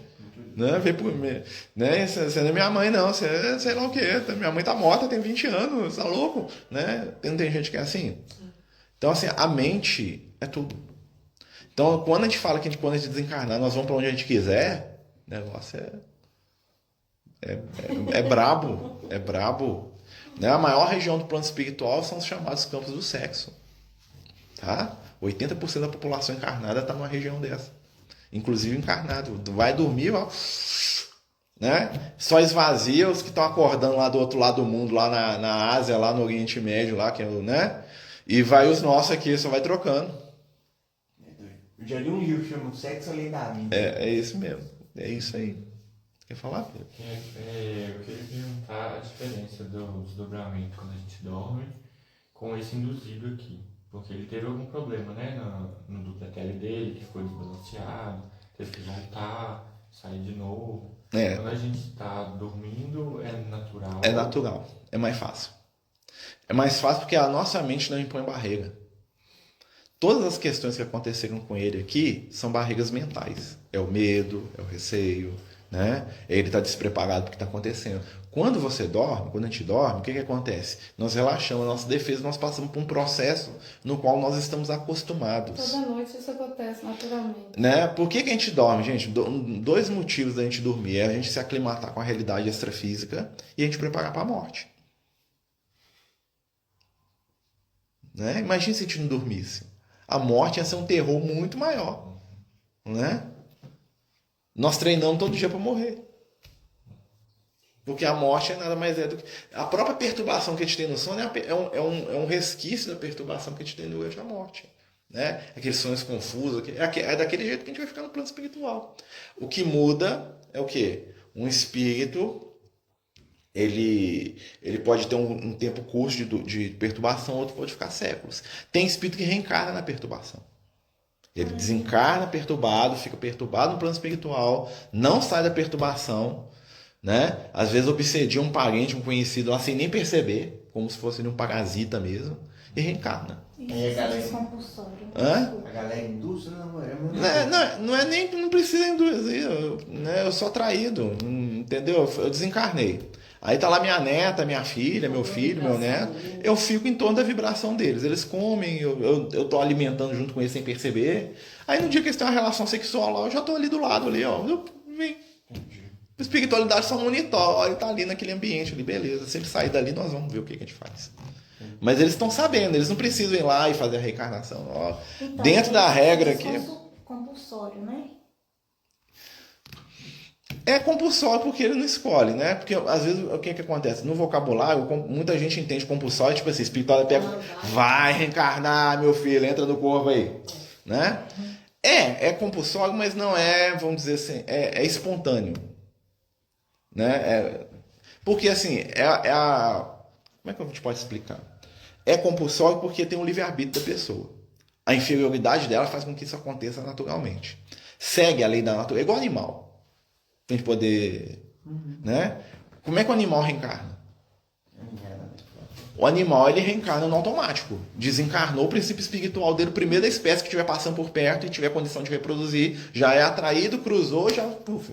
Né? Vem por mim. Né? Você não é minha mãe, não. Você é sei lá o quê. Minha mãe tá morta, tem 20 anos, tá louco? Né? Não tem gente que é assim? Então, assim, a mente é tudo. Então, quando a gente fala que quando a gente desencarnar, nós vamos para onde a gente quiser, o negócio é brabo. É brabo. Né? A maior região do plano espiritual são os chamados campos do sexo. Tá? 80% da população encarnada está numa região dessa. Inclusive encarnado. Vai dormir, ó, né? Só esvazia os que estão acordando lá do outro lado do mundo, lá na Ásia, lá no Oriente Médio, lá, que é, né? E vai os nossos aqui, só vai trocando.
Eu já li um livro que chama Sexo Além da Vida.
É isso mesmo. É isso aí. Quer falar, Pedro?
Eu queria perguntar a diferença do desdobramento quando a gente dorme com esse induzido aqui. Porque ele teve algum problema, né, no duplo etéreo dele, que foi desbalanceado, teve que voltar, sair de novo. Quando a gente está dormindo, é natural?
É natural, é mais fácil. É mais fácil porque a nossa mente não impõe barreira. Todas as questões que aconteceram com ele aqui são barreiras mentais. É o medo, é o receio, né? Ele está despreparado porque está acontecendo. Quando você dorme, quando a gente dorme, o que acontece? Nós relaxamos a nossa defesa, nós passamos por um processo no qual nós estamos acostumados.
Toda noite isso acontece naturalmente.
Né? Por que a gente dorme, gente? Dois motivos da gente dormir. É a gente se aclimatar com a realidade extrafísica e a gente preparar para a morte. Né? Imagina se a gente não dormisse. A morte ia ser um terror muito maior. Né? Nós treinamos todo dia para morrer. Porque a morte é nada mais do que... A própria perturbação que a gente tem no sono é um resquício da perturbação que a gente tem durante a morte. Né? Aqueles sonhos confusos. É daquele jeito que a gente vai ficar no plano espiritual. O que muda é o quê? Um espírito... Ele pode ter um tempo curto de perturbação, outro pode ficar séculos. Tem espírito que reencarna na perturbação. Ele desencarna perturbado, fica perturbado no plano espiritual, não sai da perturbação, né? Às vezes obsedia um parente, um conhecido lá sem nem perceber, como se fosse um parasita mesmo, e reencarna.
Isso
É, galera.
é compulsório.
Hã?
A galera induz, não, é muito...
Não precisa induzir, né? Eu sou traído, entendeu? Eu desencarnei. Aí tá lá minha neta, minha filha, meu filho, meu neto. Eu fico em torno da vibração deles. Eles comem, eu tô alimentando junto com eles sem perceber. Aí no dia que eles têm uma relação sexual lá, eu já tô ali do lado, ali, ó. A espiritualidade só monitora e tá ali naquele ambiente ali, beleza. Se ele sair dali, nós vamos ver o que a gente faz. Mas eles estão sabendo, eles não precisam ir lá e fazer a reencarnação. Ó.
Então,
Dentro da regra aqui.
Compulsório, né?
É compulsório porque ele não escolhe, né? Porque às vezes o que acontece? No vocabulário, muita gente entende compulsório, tipo assim, espiritual pega, vai reencarnar, meu filho, entra no corpo aí. Né? É compulsório, mas não é, vamos dizer assim, é espontâneo. Né? Porque assim, como é que a gente pode explicar? É compulsório porque tem um livre-arbítrio da pessoa. A inferioridade dela faz com que isso aconteça naturalmente. Segue a lei da natureza, é igual animal. Pra gente poder... Né? Como é que o animal reencarna? O animal ele reencarna no automático. Desencarnou o princípio espiritual dele, primeiro da espécie que estiver passando por perto e tiver condição de reproduzir, já é atraído, cruzou, já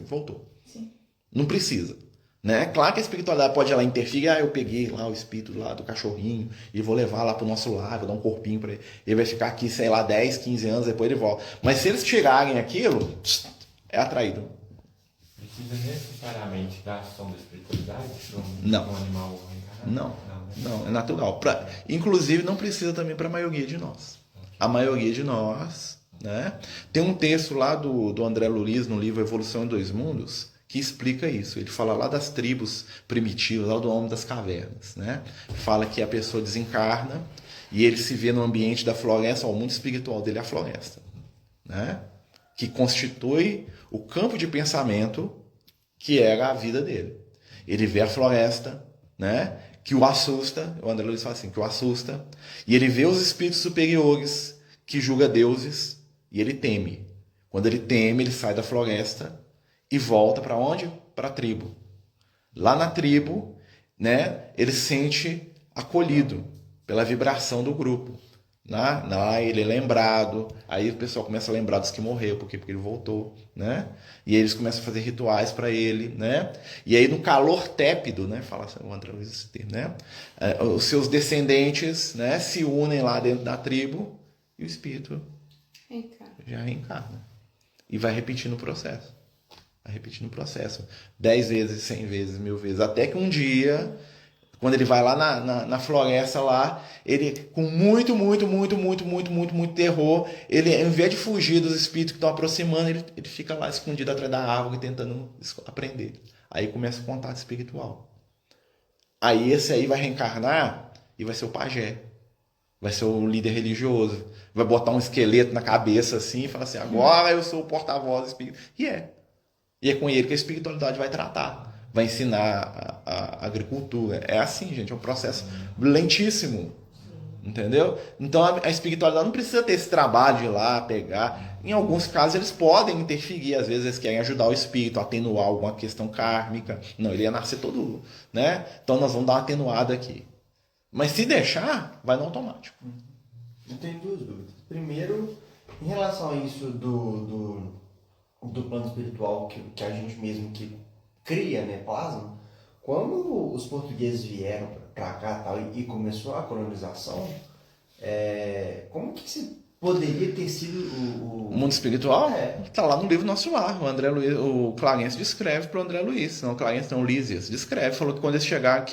voltou.
Sim.
Não precisa. Né? Claro que a espiritualidade pode ir lá interferir. Eu peguei lá o espírito lá do cachorrinho e vou levar lá pro nosso lar, vou dar um corpinho para ele. Ele vai ficar aqui, sei lá, 10, 15 anos, depois ele volta. Mas se eles tirarem aquilo, é atraído.
Precisa necessariamente da ação da espiritualidade
Não.
um animal reencarnado?
Não, é natural. Inclusive, não precisa também para a maioria de nós. A maioria de nós, né? Tem um texto lá do André Luiz, no livro Evolução em Dois Mundos, que explica isso. Ele fala lá das tribos primitivas, lá do homem das cavernas, né? Fala que a pessoa desencarna e ele se vê no ambiente da floresta, o mundo espiritual dele é a floresta, né? Que constitui o campo de pensamento que era a vida dele. Ele vê a floresta, né? Que o assusta, o André Luiz fala assim, que o assusta, e ele vê os espíritos superiores que julga deuses, e ele teme. Quando ele teme, ele sai da floresta e volta para onde? Para a tribo. Lá na tribo, né, ele se sente acolhido pela vibração do grupo. Lá ele é lembrado, aí o pessoal começa a lembrar dos que morreu, porque ele voltou, né? E eles começam a fazer rituais para ele, né? E aí no calor tépido, né? Fala assim, o André Luiz esse termo, né? Os seus descendentes, né, se unem lá dentro da tribo e o espírito já reencarna. E vai repetindo o processo. Vai repetindo o processo. 10 vezes, 100 vezes, 1000 vezes. Até que um dia, quando ele vai lá na floresta lá, ele, com muito terror, ele, ao invés de fugir dos espíritos que estão aproximando, ele fica lá escondido atrás da árvore, tentando aprender. Aí começa o contato espiritual. Aí esse aí vai reencarnar e vai ser o pajé. Vai ser o líder religioso. Vai botar um esqueleto na cabeça assim e falar assim, agora eu sou o porta-voz do espírito. E é com ele que a espiritualidade vai tratar. Vai ensinar a agricultura. É assim, gente, é um processo lentíssimo. Entendeu? Então a espiritualidade não precisa ter esse trabalho de ir lá, pegar. Em alguns casos eles podem interferir, às vezes eles querem ajudar o espírito a atenuar alguma questão kármica. Não, ele ia nascer todo, né? Então nós vamos dar uma atenuada aqui. Mas se deixar, vai no automático.
Eu tenho duas dúvidas. Primeiro, em relação a isso do plano espiritual que a gente mesmo que cria, né, plasma, quando os portugueses vieram para cá tal, e começou a colonização, como que se poderia ter sido
O mundo espiritual
É.
está lá no livro Nosso Lar. O André Luiz, o Clarence descreve para o André Luiz, não Clarence, não, Lísias, descreve, falou que quando eles chegaram,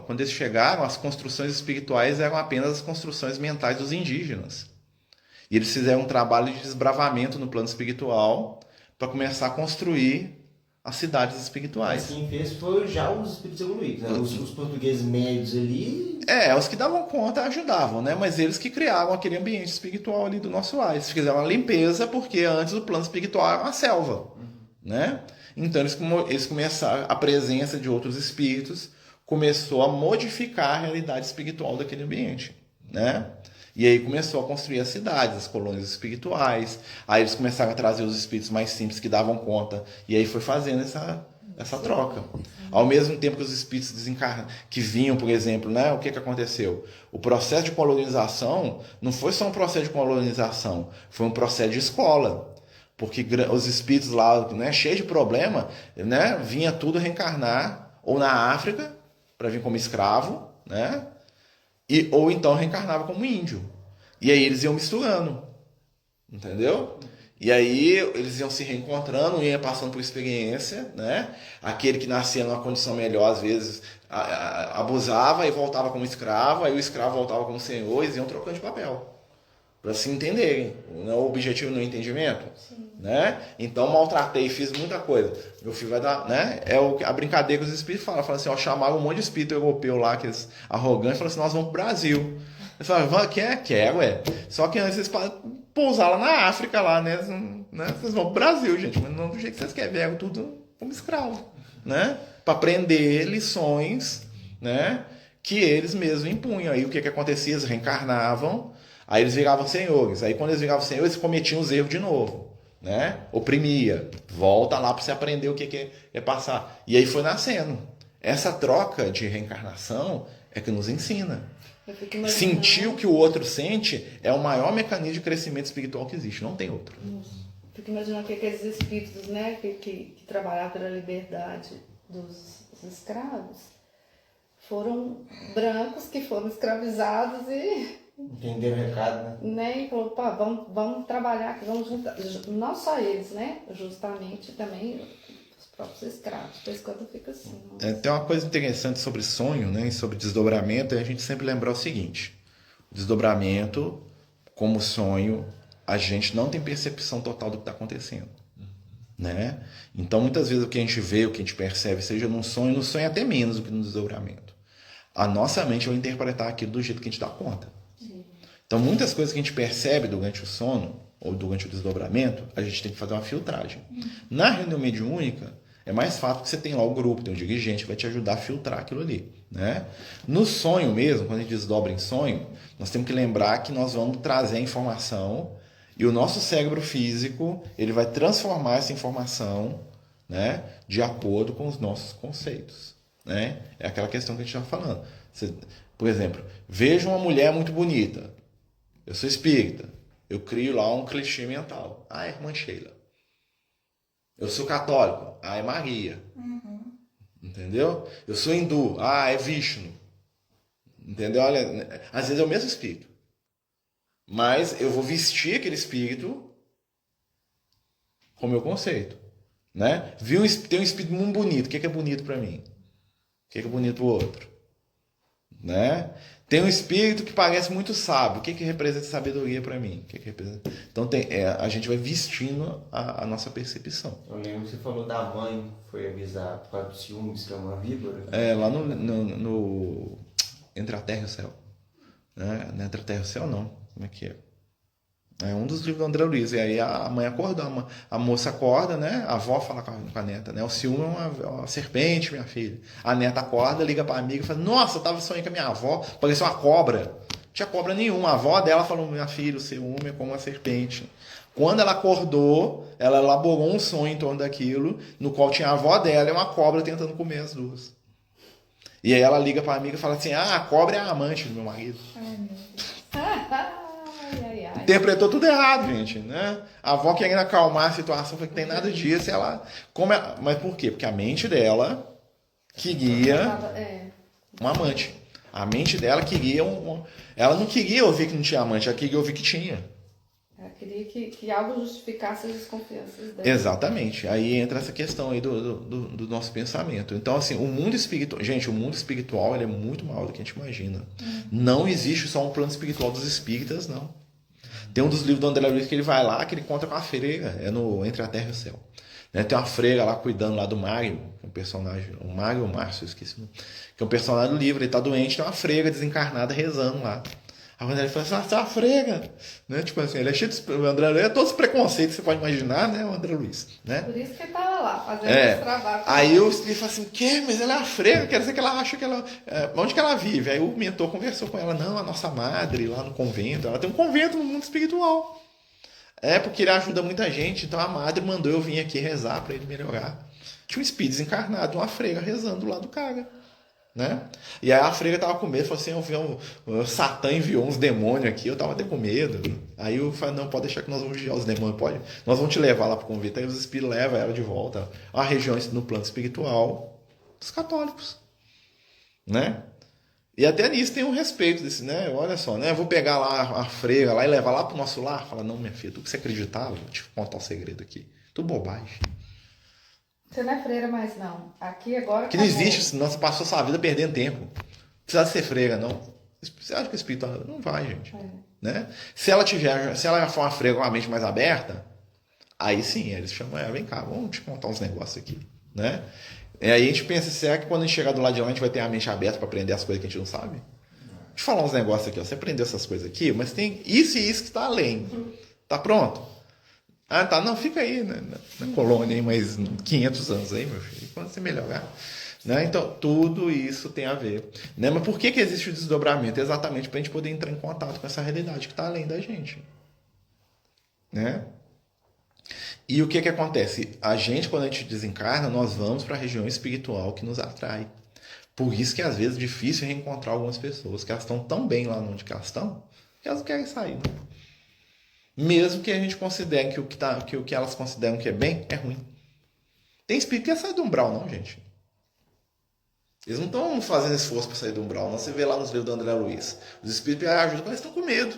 quando eles chegaram, as construções espirituais eram apenas as construções mentais dos indígenas. E eles fizeram um trabalho de desbravamento no plano espiritual para começar a construir as cidades espirituais.
Quem fez foi já os espíritos evoluídos, né? Os portugueses médios ali.
Os que davam conta ajudavam, né? Mas eles que criaram aquele ambiente espiritual ali do nosso lar. Eles fizeram uma limpeza porque antes o plano espiritual era uma selva, né? Então eles começaram, a presença de outros espíritos começou a modificar a realidade espiritual daquele ambiente, né? E aí começou a construir as cidades, as colônias espirituais. Aí eles começaram a trazer os espíritos mais simples que davam conta. E aí foi fazendo essa troca. Ao mesmo tempo que os espíritos que vinham, por exemplo, né, o que aconteceu? O processo de colonização não foi só um processo de colonização, foi um processo de escola. Porque os espíritos lá, né, cheios de problema, né, vinha tudo reencarnar ou na África, para vir como escravo, né? Ou então reencarnava como índio. E aí eles iam misturando. Entendeu? E aí eles iam se reencontrando, iam passando por experiência, né? Aquele que nascia numa condição melhor, às vezes, abusava e voltava como escravo, aí o escravo voltava como senhor, e eles iam trocando de papel. Para se entenderem. O objetivo no entendimento. Né? Então maltratei, fiz muita coisa. Meu filho vai dar, né? A brincadeira que os espíritos falam. Falam assim, chamaram um monte de espírito europeu lá, aqueles arrogantes, falaram assim, nós vamos pro Brasil. Eu falei, quer, ué. Só que antes eles pousar lá na África, lá, né? Vocês vão pro Brasil, gente, mas não do jeito que vocês querem, vieram tudo como escravo, né? Para aprender lições, né? Que eles mesmos impunham. Aí o que acontecia? Eles reencarnavam, aí eles viravam senhores. Aí quando eles viravam senhores, eles cometiam os erros de novo. Né? Oprimia, volta lá para você aprender o que é passar. E aí foi nascendo. Essa troca de reencarnação é que nos ensina. Sentir o que o outro sente é o maior mecanismo de crescimento espiritual que existe, não tem outro.
Fico imaginando que aqueles espíritos, né, que trabalhavam pela liberdade dos escravos foram brancos que foram escravizados e
Entenderam o recado, né?
E falou, pá, vamos trabalhar aqui, vamos juntar. Não só eles, né? Justamente também os próprios escravos. Por isso que eu fico assim.
Tem uma coisa interessante sobre sonho, né? E sobre desdobramento, é a gente sempre lembrar o seguinte: o desdobramento, como sonho, a gente não tem percepção total do que está acontecendo. Né? Então, muitas vezes o que a gente vê, o que a gente percebe, seja no sonho é até menos do que no desdobramento. A nossa mente vai interpretar aquilo do jeito que a gente dá conta. Então, muitas coisas que a gente percebe durante o sono ou durante o desdobramento, a gente tem que fazer uma filtragem. Na reunião mediúnica, é mais fácil que você tem lá o grupo, tem um dirigente que vai te ajudar a filtrar aquilo ali. Né? No sonho mesmo, quando a gente desdobra em sonho, nós temos que lembrar que nós vamos trazer a informação e o nosso cérebro físico ele vai transformar essa informação, né, de acordo com os nossos conceitos. Né? É aquela questão que a gente estava falando. Por exemplo, vejo uma mulher muito bonita. Eu sou espírita. Eu crio lá um clichê mental. É irmã Sheila. Eu sou católico. É Maria. Entendeu? Eu sou hindu. É Vishnu. Entendeu? Olha, às vezes é o mesmo espírito. Mas eu vou vestir aquele espírito com o meu conceito. Né? Tem um espírito muito bonito. O que é bonito para mim? O que é bonito para o outro? Né? Tem um espírito que parece muito sábio. O que representa sabedoria para mim? O que representa... Então a gente vai vestindo a nossa percepção.
Eu lembro que você falou da mãe, foi avisar por causa do ciúmes, que é uma víbora.
Lá no Entre a Terra e o Céu. Né? Não é Entre a Terra e o Céu, não. Como é que é? É um dos livros do André Luiz. E aí a mãe acorda, a moça acorda, né? A avó fala com a neta, né? O ciúme é uma serpente, minha filha. A neta acorda, liga pra amiga e fala, nossa, eu tava sonhando com a minha avó, parecia uma cobra. Não tinha cobra nenhuma. A avó dela falou, minha filha, o ciúme é como uma serpente. Quando ela acordou, ela elaborou um sonho em torno daquilo, no qual tinha a avó dela e uma cobra tentando comer as duas. E aí ela liga pra amiga e fala assim, a cobra é a amante do meu marido.
Ai, meu Deus. Ai, ai, ai.
interpretou tudo errado, gente, né? A avó querendo acalmar a situação, foi que tem nada disso, mas por quê? Porque a mente dela queria um amante. A mente dela queria ela não queria ouvir que não tinha amante, ela queria ouvir que tinha.
Ela queria que algo justificasse as desconfianças dela.
Exatamente. Aí entra essa questão aí do nosso pensamento. Então, assim, o mundo espiritual... Gente, o mundo espiritual ele é muito maior do que a gente imagina. Não existe só um plano espiritual dos espíritas, não. Tem um dos livros do André Luiz que ele vai lá, que ele conta com a freira. É no Entre a Terra e o Céu. Né? Tem uma freira lá cuidando lá do Mário, um personagem... O Mário ou o Márcio, eu esqueci. Que é um personagem do livro. Ele tá doente, tem uma freira desencarnada rezando lá. Aí o André fala assim, você é uma frega, né? Tipo assim, ele é cheio de... O André Luiz é todos os preconceitos que você pode imaginar, né? O André Luiz, né?
Por isso que ele tava lá, fazendo esse trabalho.
Aí ele fala assim, que? Mas ela é uma frega, quer dizer que ela acha que ela... onde que ela vive? Aí o mentor conversou com ela, não, a nossa madre lá no convento, ela tem um convento no mundo espiritual. É, porque ele ajuda muita gente, então a madre mandou eu vir aqui rezar pra ele melhorar. Tinha um espírito desencarnado, uma frega rezando lá do cara. Né? E aí a freira tava com medo, falou assim, o Satã enviou uns demônios aqui, eu tava até com medo. Aí eu falei, não, pode deixar que nós vamos vigiar os demônios, pode? Nós vamos te levar lá pro convento. Aí os espíritos levam ela de volta a região no plano espiritual dos católicos, né? E até nisso tem um respeito desse, né? Olha só, né? Eu vou pegar lá a freira lá e levar lá pro nosso lar. Fala, não, minha filha, tu que você acreditava, vou te contar um segredo aqui. Tudo bobagem.
Você não é freira mais, não. Aqui agora...
Que não existe, nossa, passou sua vida perdendo tempo. Precisa ser freira, não. Você acha que o espírito não vai, gente. Né? Se ela for uma freira com a mente mais aberta, aí sim, eles chamam ela, vem cá, vamos te contar uns negócios aqui. Né? E aí a gente pensa, será que quando a gente chegar do lado de lá, a gente vai ter a mente aberta para aprender as coisas que a gente não sabe? Deixa eu falar uns negócios aqui, ó. Você aprendeu essas coisas aqui, mas tem isso e isso que está além. Tá pronto? Ah, tá, não, fica aí na colônia aí mais 500 anos aí, meu filho, quando você melhorar. Né? Então, tudo isso tem a ver. Né? Mas por que existe o desdobramento? Exatamente para a gente poder entrar em contato com essa realidade que está além da gente. Né? E o que acontece? A gente, quando a gente desencarna, nós vamos para a região espiritual que nos atrai. Por isso que às vezes é difícil reencontrar algumas pessoas, que elas estão tão bem lá onde elas estão, que elas não querem sair. Né? Mesmo que a gente considere que o que elas consideram que é bem, é ruim. Tem espírito que quer sair do umbral, não, gente. Eles não estão fazendo esforço para sair do umbral. Não. Você vê lá nos livros do André Luiz. Os espíritos ajudam, mas eles estão com medo.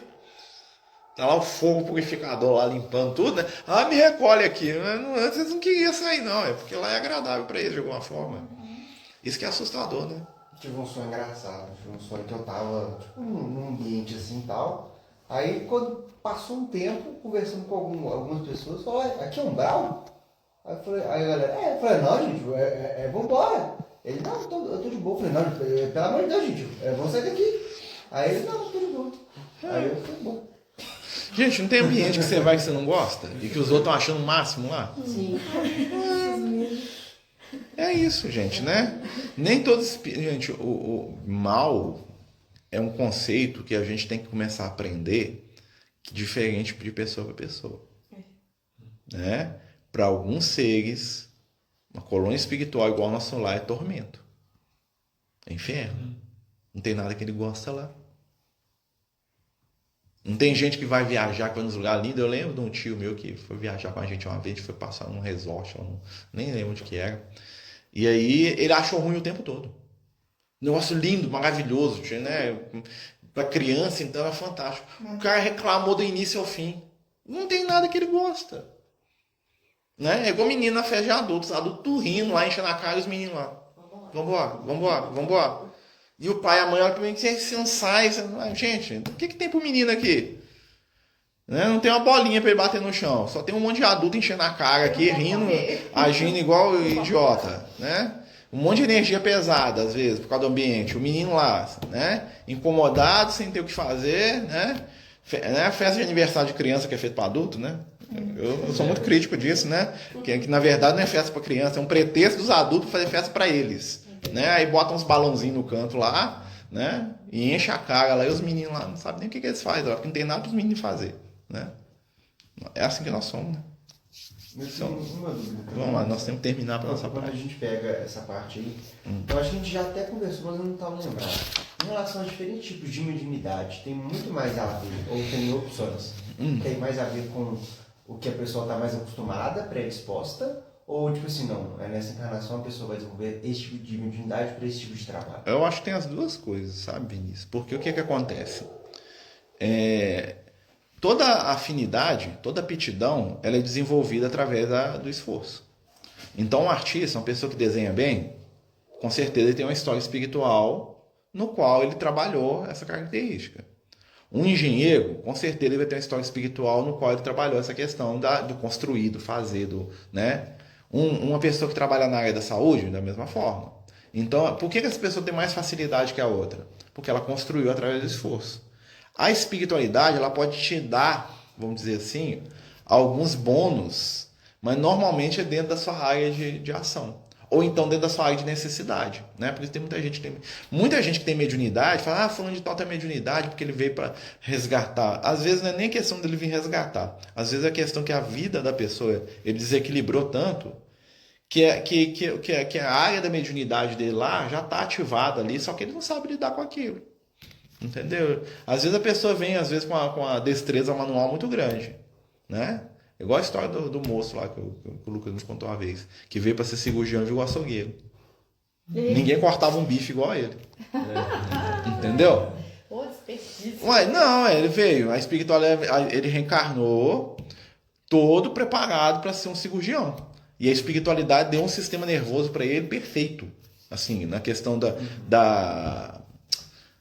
Tá lá o fogo purificador lá limpando tudo, né? Ah, me recolhe aqui. Antes eles não queriam sair, não. É porque lá é agradável para eles, de alguma forma. Isso que é assustador, né?
Tive um sonho engraçado. Tive um sonho que eu tava tipo, num ambiente assim e tal. Aí, quando passou um tempo, conversando com algumas pessoas, falou, aqui é umbral? Aí a galera, não, gente, vambora. Ele, não, eu tô de boa. Eu falei, não, pelo amor de Deus, gente, vamos sair daqui. Aí ele, não, eu tô de boa. Aí eu falei, bom.
Gente, não tem ambiente que você vai que você não gosta? E que os outros estão achando o máximo lá?
Sim.
É isso, gente, né? Nem todos... Gente, o mal é um conceito que a gente tem que começar a aprender diferente de pessoa para pessoa. Né? Para alguns seres, uma colônia espiritual igual ao nosso lar é tormento. É inferno. Não tem nada que ele gosta lá. Não tem gente que vai viajar, que vai nos lugares lindos. Eu lembro de um tio meu que foi viajar com a gente uma vez, a gente foi passar num resort, nem lembro onde que era. E aí ele achou ruim o tempo todo. Negócio lindo, maravilhoso, né? Para criança, então, é fantástico. O cara reclamou do início ao fim. Não tem nada que ele gosta. Né? É igual menino na festa de adultos. Adulto rindo lá, enchendo a cara e os meninos lá. Vambora. E o pai e a mãe olham pra mim, você não sai. Gente, o que tem pro menino aqui? Né? Não tem uma bolinha pra ele bater no chão. Só tem um monte de adulto enchendo a cara aqui, rindo, agindo igual idiota. Né? Um monte de energia pesada, às vezes, por causa do ambiente. O menino lá, né? Incomodado, sem ter o que fazer, né? Festa de aniversário de criança que é feito para adulto, né? Eu sou muito crítico disso, né? Que na verdade não é festa para criança, é um pretexto dos adultos fazer festa para eles. Né? Aí botam uns balãozinhos no canto lá, né? E enche a cara lá, e os meninos lá não sabem nem o que eles fazem, porque não tem nada para os meninos fazer. Né? É assim que nós somos, né? Vamos lá, nós temos que terminar para nossa parte.
Quando a gente pega essa parte aí, eu acho que a gente já até conversou, mas eu não estava lembrado. Em relação a diferentes tipos de mediunidade, tem muito mais a ver, ou tem opções, tem mais a ver com o que a pessoa está mais acostumada, predisposta, ou tipo assim, não, nessa encarnação a pessoa vai desenvolver esse tipo de mediunidade para esse tipo de trabalho?
Eu acho que tem as duas coisas, sabe, Vinícius? Porque o que acontece? Toda afinidade, toda aptidão, ela é desenvolvida através do esforço. Então, um artista, uma pessoa que desenha bem, com certeza ele tem uma história espiritual no qual ele trabalhou essa característica. Um engenheiro, com certeza ele vai ter uma história espiritual no qual ele trabalhou essa questão do construir, do fazer, né? Uma pessoa que trabalha na área da saúde, da mesma forma. Então, por que essa pessoa tem mais facilidade que a outra? Porque ela construiu através do esforço. A espiritualidade, ela pode te dar, vamos dizer assim, alguns bônus, mas normalmente é dentro da sua área de ação. Ou então dentro da sua área de necessidade, né? Porque tem muita gente que tem mediunidade, fala, fulano de tal tem mediunidade porque ele veio para resgatar. Às vezes não é nem questão dele vir resgatar. Às vezes é questão que a vida da pessoa, ele desequilibrou tanto que a área da mediunidade dele lá já está ativada ali, só que ele não sabe lidar com aquilo. Entendeu? Às vezes a pessoa vem, às vezes, com a destreza manual muito grande, né? Igual a história do moço lá que o Lucas nos contou uma vez, que veio para ser cirurgião e virou açougueiro. Ninguém cortava um bife igual a ele. Entendeu?
Ô, desperdício.
Ué, não, ele veio, a espiritualidade, ele reencarnou todo preparado para ser um cirurgião. E a espiritualidade deu um sistema nervoso para ele perfeito. Assim, na questão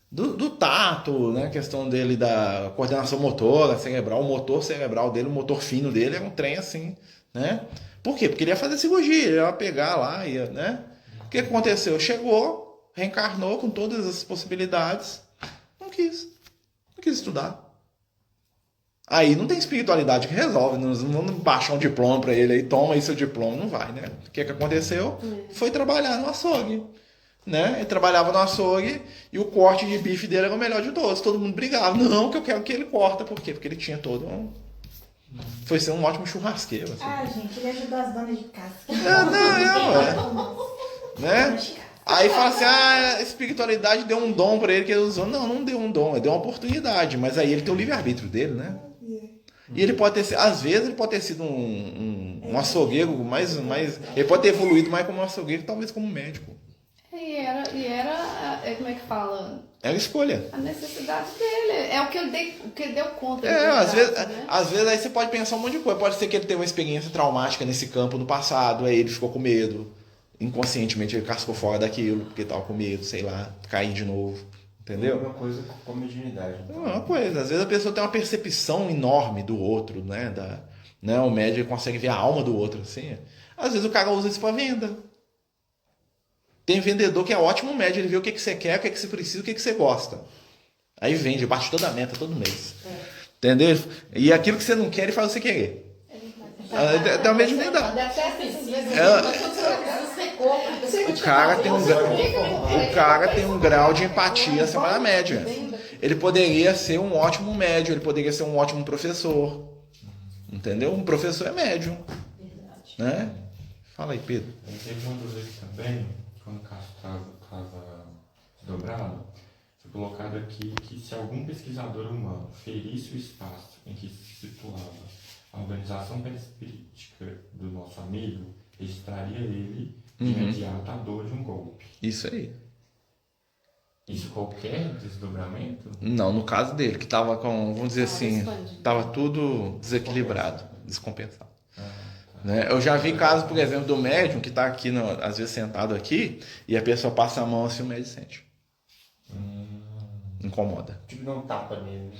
do tato, né? A questão dele da coordenação motora, cerebral, o motor cerebral dele, o motor fino dele é um trem assim, né? Por quê? Porque ele ia fazer cirurgia, ele ia pegar lá, né? O que aconteceu? Chegou, reencarnou com todas as possibilidades, não quis estudar. Aí não tem espiritualidade que resolve, não vamos baixar um diploma para ele aí, toma aí seu diploma, não vai, né? O que aconteceu? Foi trabalhar no açougue. Né? Ele trabalhava no açougue e o corte de bife dele era o melhor de todos. Todo mundo brigava. Não, que eu quero que ele corta. Por quê? Porque ele tinha todo um... Foi ser um ótimo churrasqueiro. Assim.
Gente, ele ajudou as donas de casa.
Né? Aí fala assim, a espiritualidade deu um dom pra ele que ele usou. Não deu um dom, ele deu uma oportunidade. Mas aí ele tem o livre-arbítrio dele, né? E ele pode ter, às vezes, ele pode ter sido um açougueiro mais... Ele pode ter evoluído mais como um açougueiro, talvez como médico.
E era, como é que fala?
É a escolha.
A necessidade dele. É o que ele deu conta.
Às vezes aí você pode pensar um monte de coisa. Pode ser que ele teve uma experiência traumática nesse campo no passado, aí ele ficou com medo. Inconscientemente ele cascou fora daquilo, porque estava com medo, sei lá, cair de novo. Entendeu?
É uma coisa com a mediunidade.
É uma coisa. Às vezes a pessoa tem uma percepção enorme do outro, né? O médium consegue ver a alma do outro, assim. Às vezes o cara usa isso para venda. Tem vendedor que é ótimo médio, ele vê o que você quer, o que você precisa, o que você gosta. Aí vende, bate toda a meta todo mês. Entendeu? E aquilo que você não quer, ele faz você querer. Dá uma mediunidade. O cara tem um grau de empatia acima da média. Ele poderia ser um ótimo médium, ele poderia ser um ótimo professor. Entendeu? Um professor é médium. Né? Fala aí, Pedro.
Eu teve uma dúvida também, quando o caso estava dobrado, foi colocado aqui que se algum pesquisador humano ferisse o espaço em que se situava a organização perispírita do nosso amigo, extraria ele de imediato a dor de um golpe.
Isso aí.
Isso qualquer desdobramento?
Não, no caso dele, que estava com, vamos dizer assim, estava tudo desequilibrado, descompensado. Né? Eu já vi casos, por exemplo, do médium que está aqui, às vezes sentado aqui, e a pessoa passa a mão assim, o médium sente. Incomoda.
Tipo, não tapa nele.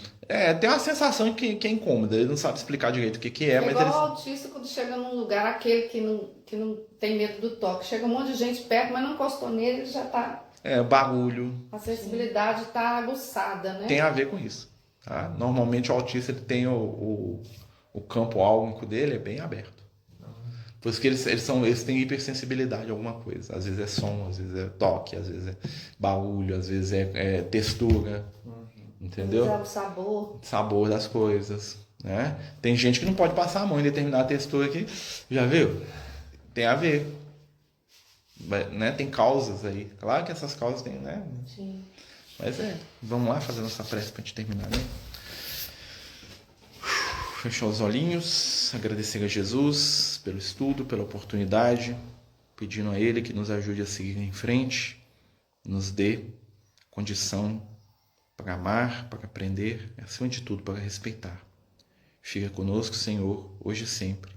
Tem uma sensação que é incômoda, ele não sabe explicar direito o que é, mas
igual
ele...
o autista quando chega num lugar, aquele que não tem medo do toque. Chega um monte de gente perto, mas não encostou nele, ele já tá...
barulho.
A sensibilidade tá aguçada, né?
Tem a ver com isso. Tá? Normalmente o autista ele tem o campo álmico dele é bem aberto. Por isso que eles têm hipersensibilidade a alguma coisa. Às vezes é som, às vezes é toque, às vezes é barulho, às vezes é textura. Entendeu?
Às vezes é o
sabor das coisas. Né? Tem gente que não pode passar a mão em determinada textura aqui. Já viu? Tem a ver. Né? Tem causas aí. Claro que essas causas tem, né?
Sim.
Mas vamos lá fazer nossa prece pra gente terminar, né? Fechar os olhinhos, agradecer a Jesus pelo estudo, pela oportunidade, pedindo a Ele que nos ajude a seguir em frente, nos dê condição para amar, para aprender, e acima de tudo para respeitar. Fica conosco, Senhor, hoje e sempre,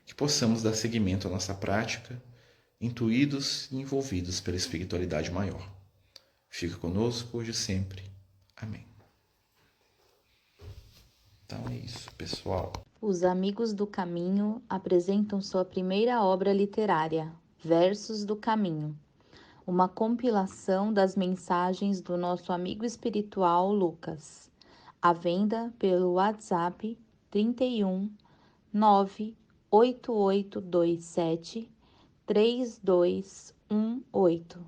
que possamos dar seguimento à nossa prática, intuídos e envolvidos pela espiritualidade maior. Fica conosco hoje e sempre. Amém. Então é isso, pessoal.
Os Amigos do Caminho apresentam sua primeira obra literária, Versos do Caminho, uma compilação das mensagens do nosso amigo espiritual Lucas, à venda pelo WhatsApp 31 98827 3218.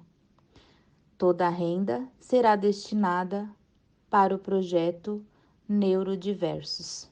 Toda a renda será destinada para o projeto Neurodiversos.